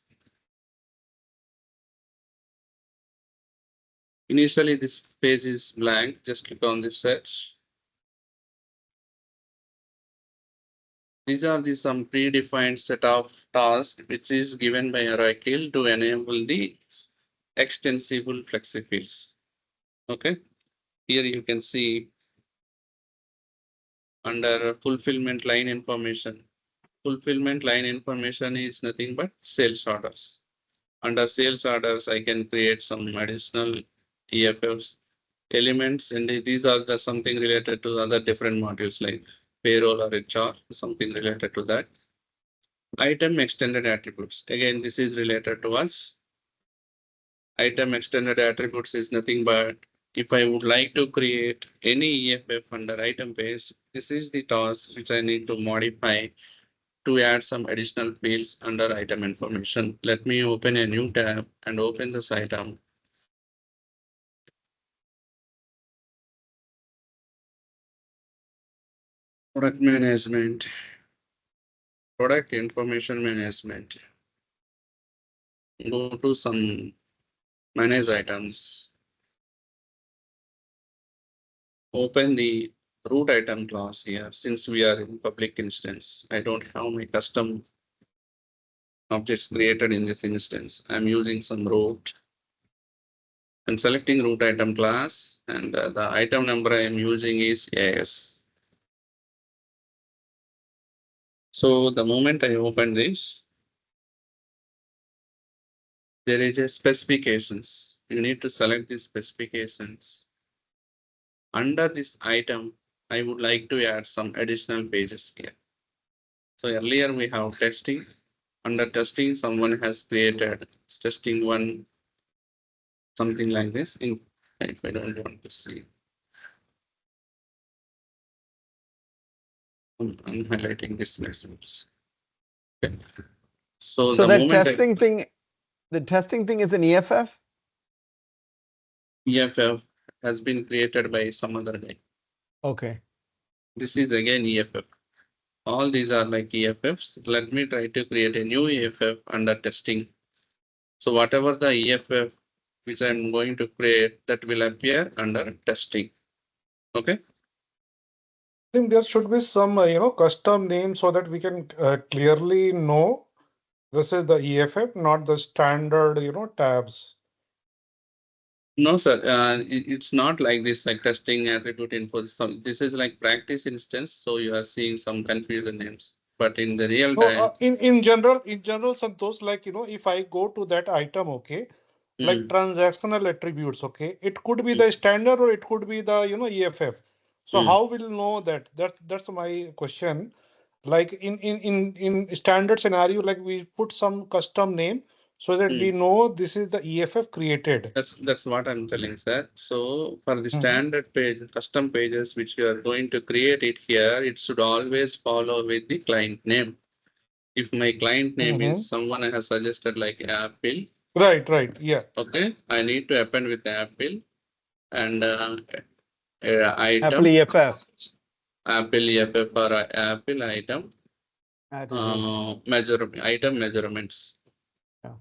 Initially, this page is blank. Just click on this search. These are the some predefined set of tasks which is given by Oracle to enable the extensible flexibles. Okay. Here you can see under fulfillment line information. Fulfillment line information is nothing but sales orders. Under sales orders, I can create some additional EFFs elements, and these are the something related to other different modules like payroll or HR, something related to that. Item extended attributes. Again, this is related to us. Item extended attributes is nothing but if I would like to create any EFF under item page, this is the task which I need to modify to add some additional fields under item information. Let me open a new tab and open this item. Product management, product information management. Go to some manage items. Open the root item class here. Since we are in public instance, I don't have my custom objects created in this instance. I'm using some root. I'm selecting root item class and the item number I am using is AS. So the moment I open this, there is a specifications. You need to select the specifications. Under this item, I would like to add some additional pages here. So earlier we have testing. Under testing, someone has created testing one, something like this. If I don't want to see, I'm highlighting this message. Okay. So So the that moment testing thing, the testing thing is an EFF? EFF has been created by some other guy. Okay. This is again EFF. All these are like EFFs. Let me try to create a new EFF under testing. So whatever the EFF which I'm going to create, that will appear under testing. Okay. I think there should be some, custom name so that we can clearly know this is the EFF, not the standard, tabs. No, sir. It's not like this, like testing attribute info. This is like practice instance. So you are seeing some confusion names. But in the real No, time, in general, Santosh, like, if I go to that item, okay, like transactional attributes, okay, it could be the standard or it could be the, EFF. So how will know that? That's my question. Like in standard scenario, like we put some custom name so that we know this is the EFF created. That's what I'm telling, sir. So for the standard page, custom pages which you are going to create it here, it should always follow with the client name. If my client name is someone has suggested like Apple. Right, yeah. Okay, I need to append with Apple and item. Apple EFF. Apple EFF or Apple item. Item measurements. Yeah.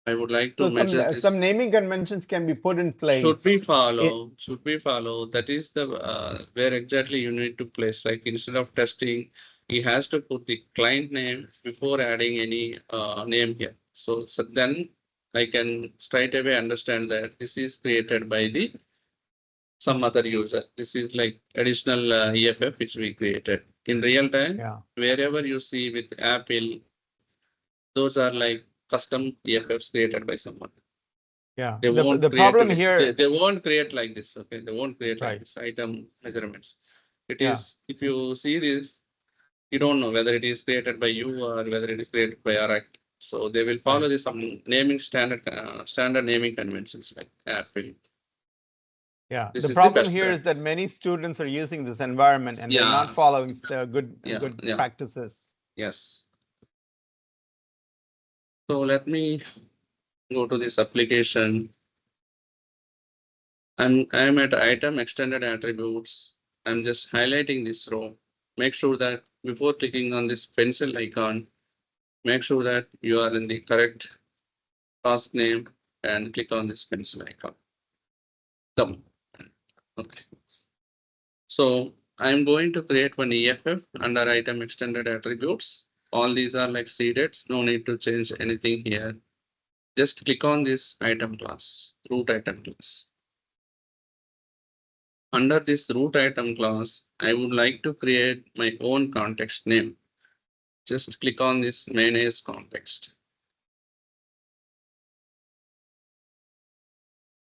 I would like to So measure this. some naming conventions can be put in place. Should we follow? That is the where exactly you need to place. Like instead of testing, he has to put the client name before adding any name here. So then I can straight away understand that this is created by the some other user. This is like additional EFF which we created in real time. Yeah. Wherever you see with Apple, those are like custom EFFs created by someone. Yeah. They won't the create problem here. They won't create like this. Okay. They won't create like Right. this item measurements. It Yeah. is, if you see this, you don't know whether it is created by you or whether it is created by RX. So they will follow this some naming standard naming conventions like Apple. Yeah. This The is problem best here is that practice. many students are using this environment and they're Yeah. not following the good Yeah. practices. Yes. So let me go to this application. I'm at item extended attributes. I'm just highlighting this row. Make sure that before clicking on this pencil icon, make sure that you are in the correct task name and click on this pencil icon. Okay. So I'm going to create one EFF under item extended attributes. All these are like seeded. No need to change anything here. Just click on this item class, root item class. Under this root item class, I would like to create my own context name. Just click on this manage context.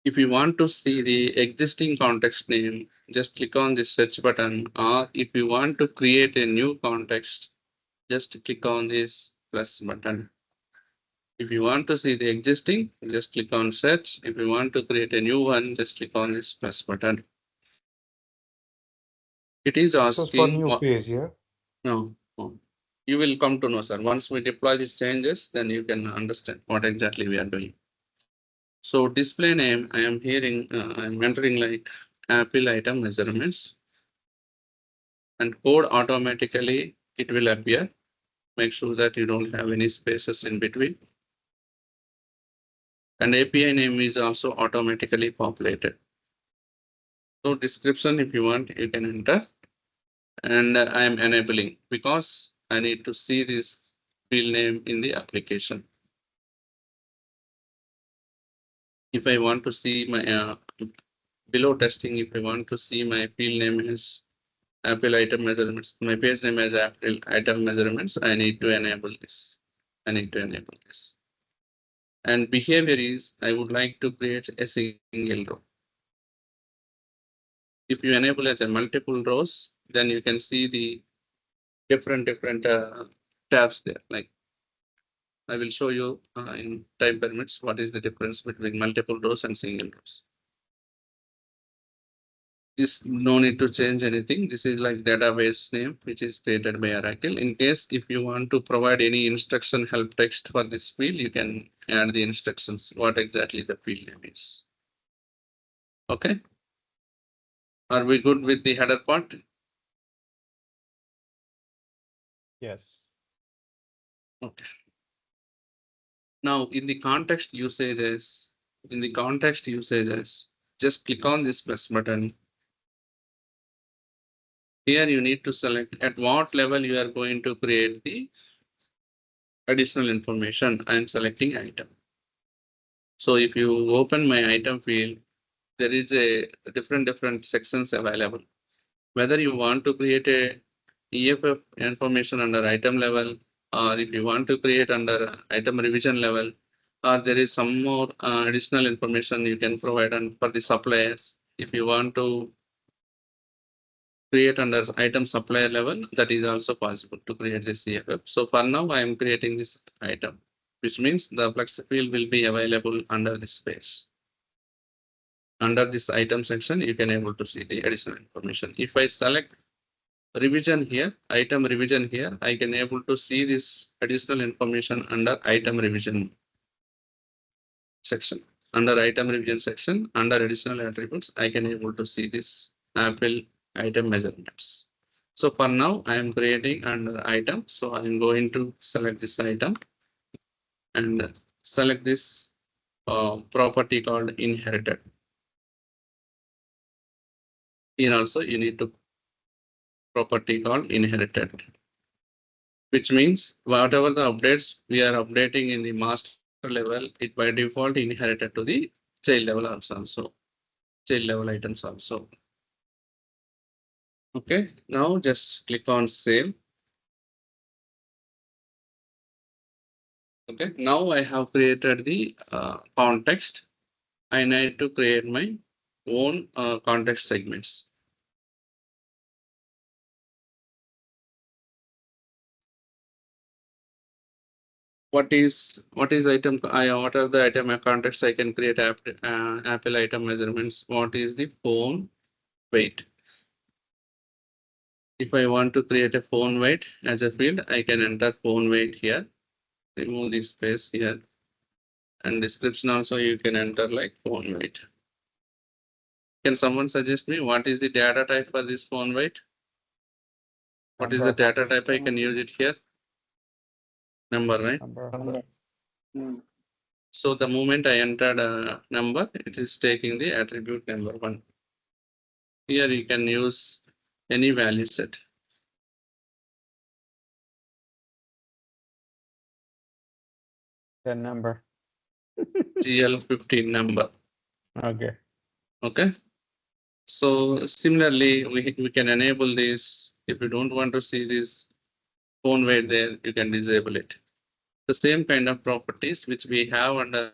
If you want to see the existing context name, just click on the search button, or if you want to create a new context, just click on this plus button. If you want to see the existing, just click on search. If you want to create a new one, just click on this plus button. It is This is for asking. new page, yeah. No, you will come to know, sir. Once we deploy these changes, then you can understand what exactly we are doing. So display name, I am hearing, I'm entering like Apple item measurements, and code automatically it will appear. Make sure that you don't have any spaces in between. And API name is also automatically populated. So description, if you want, you can enter. And I am enabling because I need to see this field name in the application. If I want to see my below testing, if I want to see my field name is Apple item measurements, my page name is Apple item measurements, I need to enable this. I need to enable this. And behavior is I would like to create a single row. If you enable as a multiple rows, then you can see the different tabs there. Like I will show you in time permits what is the difference between multiple rows and single rows. This no need to change anything. This is like database name which is created by Oracle. In case if you want to provide any instruction help text for this field, you can add the instructions what exactly the field name is. Okay. Are we good with the header part? Yes. Okay. Now in the context usages, just click on this plus button. Here you need to select at what level you are going to create the additional information. I am selecting item. So if you open my item field, there is a different sections available. Whether you want to create a EFF information under item level, or if you want to create under item revision level, or there is some more additional information you can provide on for the suppliers. If you want to create under item supplier level, that is also possible to create this EFF. So for now, I am creating this item, which means the flex field will be available under this space. Under this item section, you can able to see the additional information. If I select revision here, item revision here, I can able to see this additional information under item revision section. Under item revision section, under additional attributes, I can able to see this Apple item measurements. So for now, I am creating under item. So I am going to select this item and select this property called inherited. Here also you need to property called inherited, which means whatever the updates we are updating in the master level, it by default inherited to the child level also, child level items also. Okay, now just click on save. Okay, now I have created the context. I need to create my own context segments. What is item? What are the item context? I can create Apple item measurements. What is the phone weight? If I want to create a phone weight as a field, I can enter phone weight here. Remove this space here, and description also you can enter like phone weight. Can someone suggest me what is the data type for this phone weight? What is the data type? I can use it here. Number, right? Number. So the moment I entered a number, it is taking the attribute number 1. Here you can use any value set. 10 number. GL15 number. Okay. Okay. So similarly, we can enable this. If you don't want to see this phone weight there, you can disable it. The same kind of properties which we have under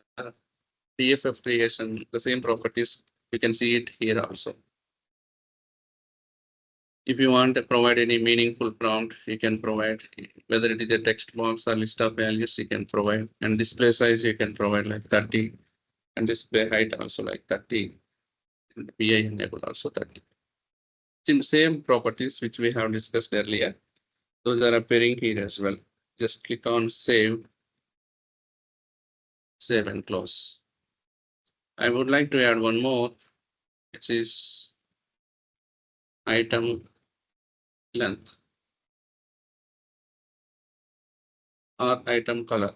DFF creation, the same properties, you can see it here also. If you want to provide any meaningful prompt, you can provide, whether it is a text box or list of values, you can provide, and display size, you can provide like 30, and display height also like 30, and BI enable also 30. Same properties which we have discussed earlier, those are appearing here as well. Just click on save and close. I would like to add one more, which is item length or item color.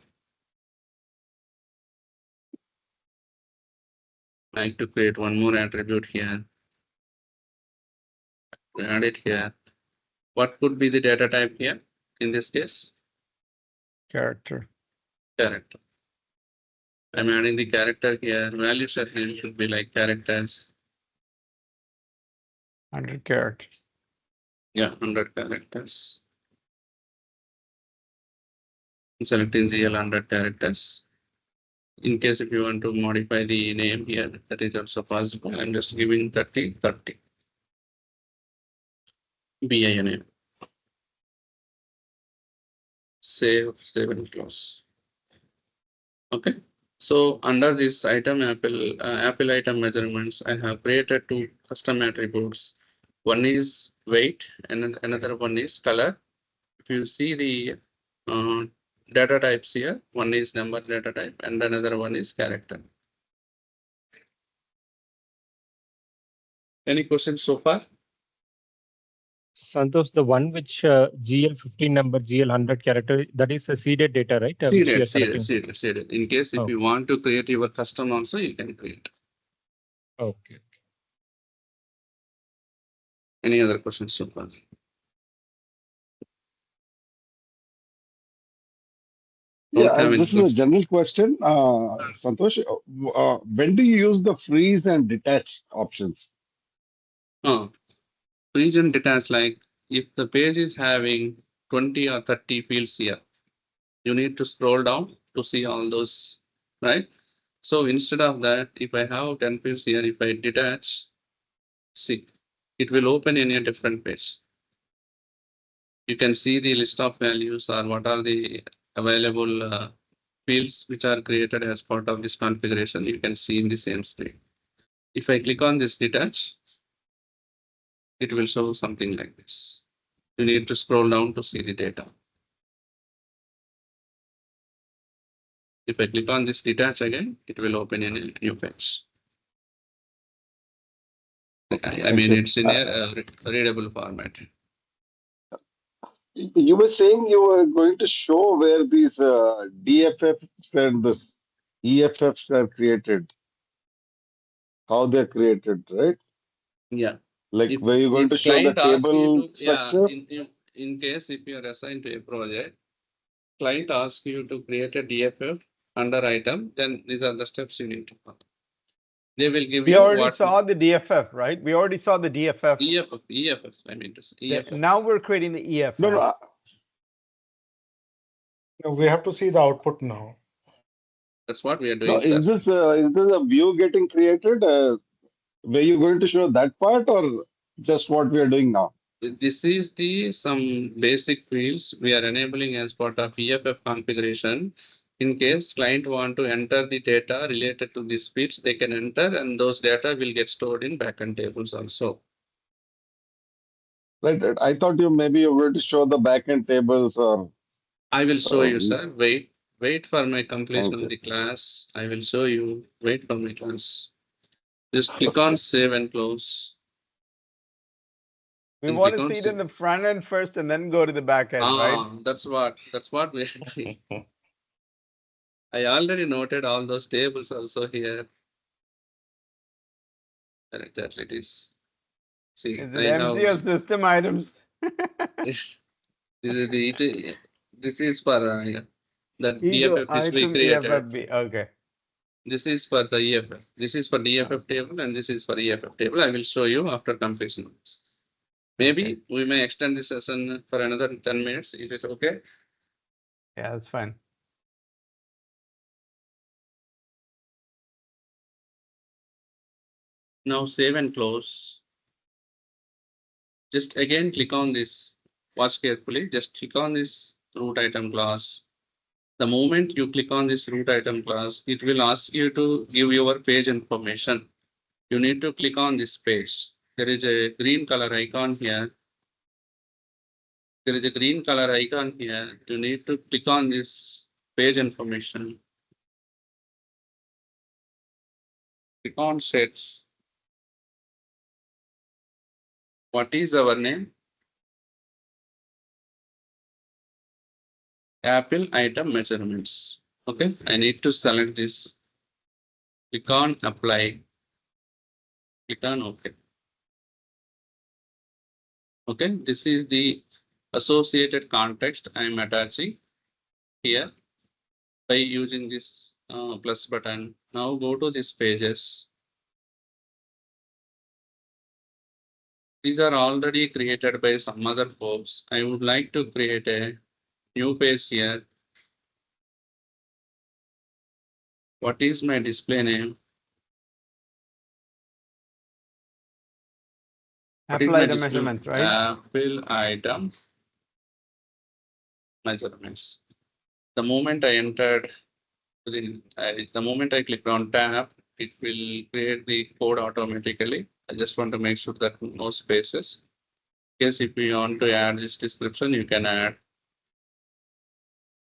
I like to create one more attribute here. Add it here. What could be the data type here in this case? Character. Character. I'm adding the character here. Value set name should be like characters. 100 characters. Yeah, 100 characters. Selecting GL 100 characters. In case if you want to modify the name here, that is also possible. I'm just giving 30. BI name. Save and close. Okay. So under this item Apple item measurements, I have created two custom attributes. One is weight and another one is color. If you see the data types here, one is number data type and another one is character. Any questions so far? Santosh, the one which GL15 number, GL100 character, that is a seeded data, right? Which we are selecting. Seeded. In case if you want to create your custom also, you can create. Okay. Any other questions so far? Yeah, Don't have any this is a general question. Santosh, when do you use the freeze and detach options? Freeze and detach, like if the page is having 20 or 30 fields here, you need to scroll down to see all those, right? So instead of that, if I have 10 fields here, if I detach, see, it will open in a different page. You can see the list of values or what are the available fields which are created as part of this configuration. You can see in the same screen. If I click on this detach, it will show something like this. You need to scroll down to see the data. If I click on this detach again, it will open in a new page. I mean, it's in a readable format. You were saying you were going to show where these DFFs and this EFFs are created, how they're created, right? Yeah. Like where you're going to show the table structure? In case if you are assigned to a project, client asks you to create a DFF under item, then these are the steps you need to follow. They will give We you already what saw the DFF, right? We already saw the DFF. EFF, I mean to say. EFF. Now we're creating the EFF. No, We have to see the output now. That's what we are doing. no. Is this a view getting created? Where you're going to show that part or just what we are doing now? This is the some basic fields we are enabling as part of EFF configuration. In case client want to enter the data related to these fields, they can enter and those data will get stored in backend tables also. Right. I thought maybe you were going to show the backend tables or. I will show you, sir. Wait for my completion of the class. I will show you. Wait for my class. Just click on save and close. We want to see it in the front end first and then go to the back end, right? That's what we are doing. I already noted all those tables also here. Exactly it is. See, is it MCL system items? This is for the DFF which we created. EFFB. Okay. This is for the EFF. This is for DFF table and this is for EFF table. I will show you after completion. Maybe we may extend this session for another 10 minutes. Is it okay? Yeah, that's fine. Now save and close. Just again click on this. Watch carefully. Just click on this root item class. The moment you click on this root item class, it will ask you to give your page information. You need to click on this page. There is a green color icon here. There is a green color icon here. You need to click on this page information. Click on set. What is our name? Apple item measurements. Okay, I need to select this. Click on apply. Click on OK. Okay, this is the associated context I am attaching here by using this plus button. Now go to these pages. These are already created by some other folks. I would like to create a new page here. What is my display name? Apple item measurements, right? Apple item measurements. The moment I entered, the moment I click on tab, it will create the code automatically. I just want to make sure that no spaces. Yes, if you want to add this description, you can add.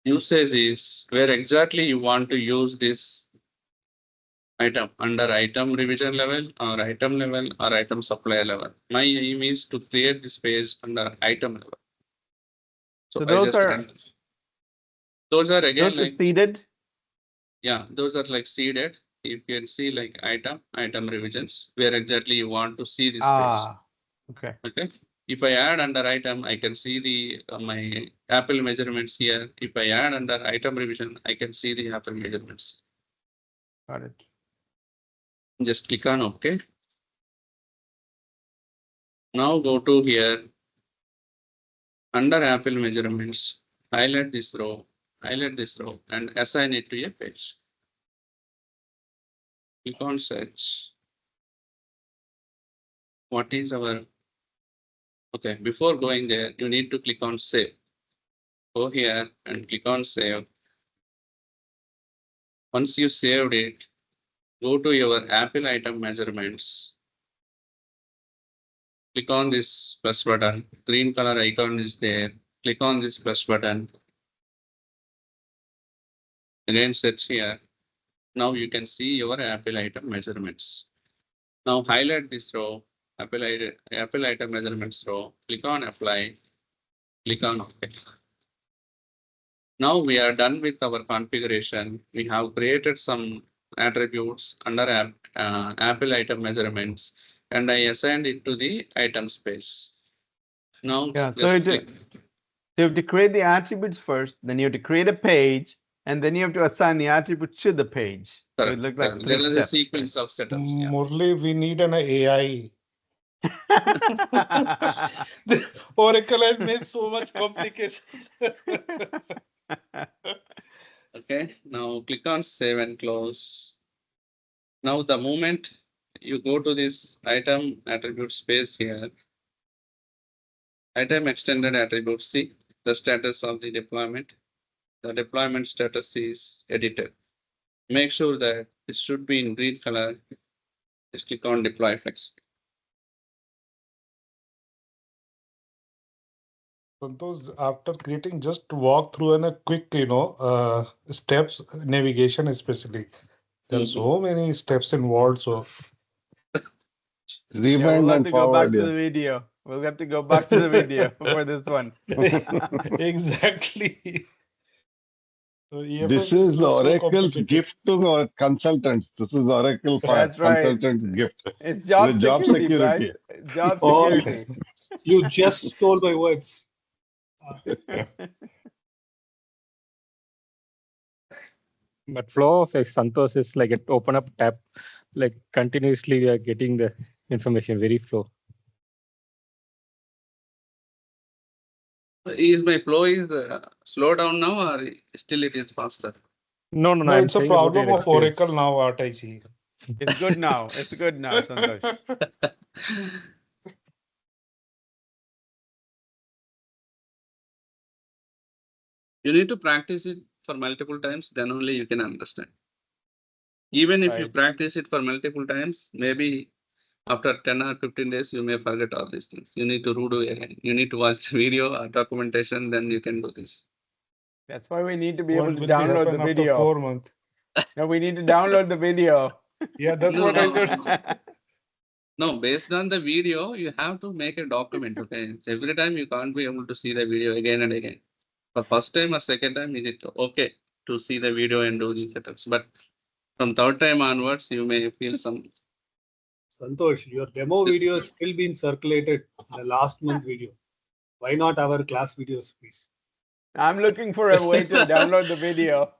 Usage is where exactly you want to use this item, under item revision level or item supplier level. My aim is to create this page under item level. So those are again those are like seeded. Yeah, those are like seeded. You can see like item revisions, where exactly you want to see this page. Okay. Okay. If I add under item, I can see the my Apple measurements here. If I add under item revision, I can see the Apple measurements. Got it. Just click on OK. Now go to here. Under Apple measurements, highlight this row, and assign it to a page. Click on search. What is our Okay, before going there, you need to click on save. Go here and click on save. Once you saved it, go to your Apple item measurements. Click on this plus button. Green color icon is there. Click on this plus button. Again, search here. Now you can see your Apple item measurements. Now highlight this row, Apple item measurements row. Click on apply. Click on OK. Now we are done with our configuration. We have created some attributes under Apple item measurements, and I assigned it to the item space. Now, So you have to create the attributes first, then you have to create a page, and then you have to assign the attributes to the page. So it looks like there is a steps. sequence of setups. Yeah. Murli, we need an AI. Oracle has made so much complications. Okay, now click on save and close. Now the moment you go to this item attribute space here, item extended attribute, see the status of the deployment. The deployment status is edited. Make sure that it should be in green color. Just click on deploy flex. Santosh, after creating, just walk through and a quick, steps navigation especially. There are so many steps involved. So Rewind we'll have and to go back forward. to the video. We'll have to go back to the video for this one. exactly. So EFF This is not so Oracle's complicated. gift to our consultants. This is Oracle for That's right. consultants' gift. It's job The job security, security. Bryce. Job Oh, security. you just stole my words. But flow of Santosh is like it open up tab, like continuously we are getting the information very flow. Is my flow is slow down now or still it is faster? No, No, I'm it's a saying about problem your of experience. Oracle now, what I see. It's good now. It's good now, Santosh. You need to practice it for multiple times, then only you can understand. Even if you Right. practice it for multiple times, maybe after 10 or 15 days, you may forget all these things. You need to redo again. You need to watch the video or documentation, then you can do this. That's why we need to be What able to will be download the happen after video. 4 months? No, we need to download the video. Yeah, that's No, what I no, said. no. No, based on the video, you have to make a document. Okay, every time you can't be able to see the video again and again. For first time or second time, is it okay to see the video and do the setups? But from third time onwards, you may feel some. Santosh, your demo video is still being circulated, the last month video. Why not our class videos, please? I'm looking for a way to download the video.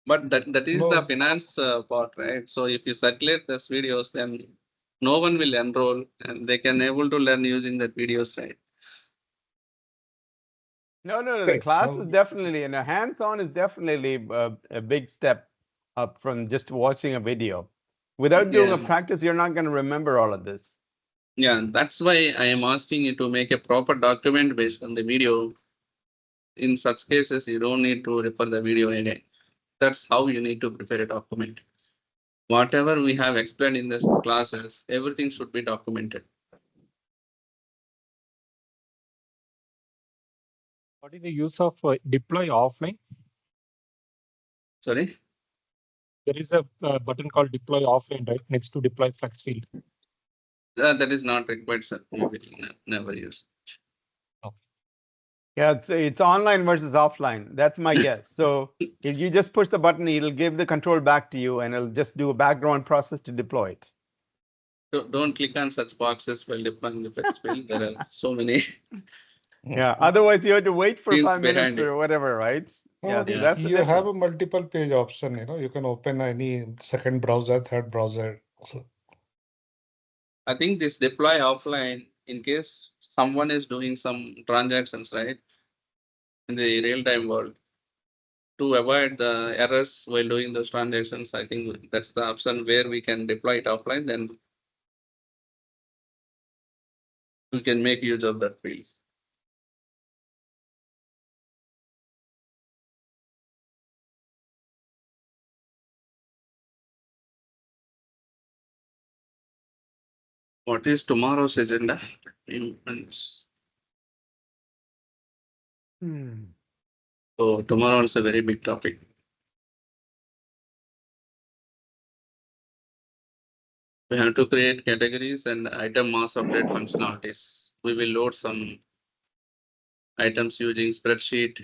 But that is the No. finance part, right? So if you circulate those videos, then no one will enroll and they can able to learn using the videos, right? No, the Okay, class so- is definitely, and a hands-on is definitely a big step up from just watching a video. Without doing a Yeah. practice, you're not going to remember all of this. Yeah, that's why I am asking you to make a proper document based on the video. In such cases, you don't need to refer the video again. That's how you need to prepare a document. Whatever we have explained in this classes, everything should be documented. What is the use of deploy offline? Sorry? There is a button called deploy offline, right? Next to deploy flex field. That is not required, sir. We will never use. Yeah, it's online versus offline. That's my guess. So if you just push the button, it'll give the control back to you and it'll just do a background process to deploy it. So don't click on such boxes while deploying the flex field. There are so many. Yeah, otherwise you have to wait for Teams 5 minutes behind it. or whatever, right? Yeah, No, so that's the you have difference. a multiple page option, you can open any second browser, third browser. So, I think this deploy offline in case someone is doing some transactions, right? In the real-time world. To avoid the errors while doing those transactions, I think that's the option where we can deploy it offline, then we can make use of that fields. What is tomorrow's agenda? So tomorrow is a very big topic. We have to create categories and item mass update functionalities. We will load some items using spreadsheet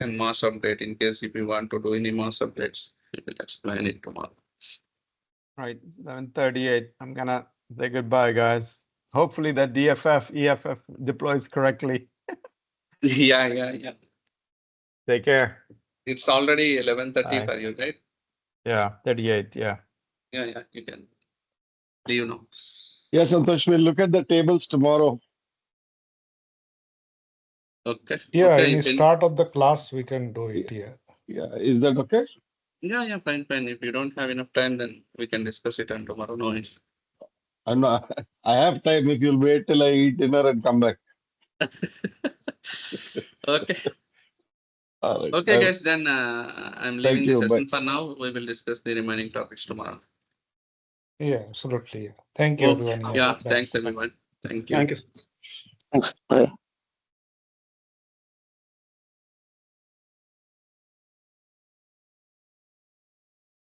and mass update in case if we want to do any mass updates. We will explain it tomorrow. Right, 11:38. I'm gonna say goodbye, guys. Hopefully that DFF, EFF deploys correctly. Yeah. Take care. It's already 11:30 Bye. for you, right? Yeah, 38, yeah. Yeah, you can leave now. Yes, Santosh, we'll look at the tables tomorrow. Okay. yeah, Okay, in the you can- start of the class, we can do it, yeah. Yeah, is that okay? Yeah, fine. If you don't have enough time, then we can discuss it on tomorrow. No issue. I'm not, I have time if you'll wait till I eat dinner and come back. Okay. All right. Okay, guys, then I'm leaving the you, session for now. We will discuss the remaining topics tomorrow. Yeah, absolutely. Yeah. Thank you, Okay. everyone. Yeah, Bye. thanks everyone. Thank you. Thank you. Thanks. Bye.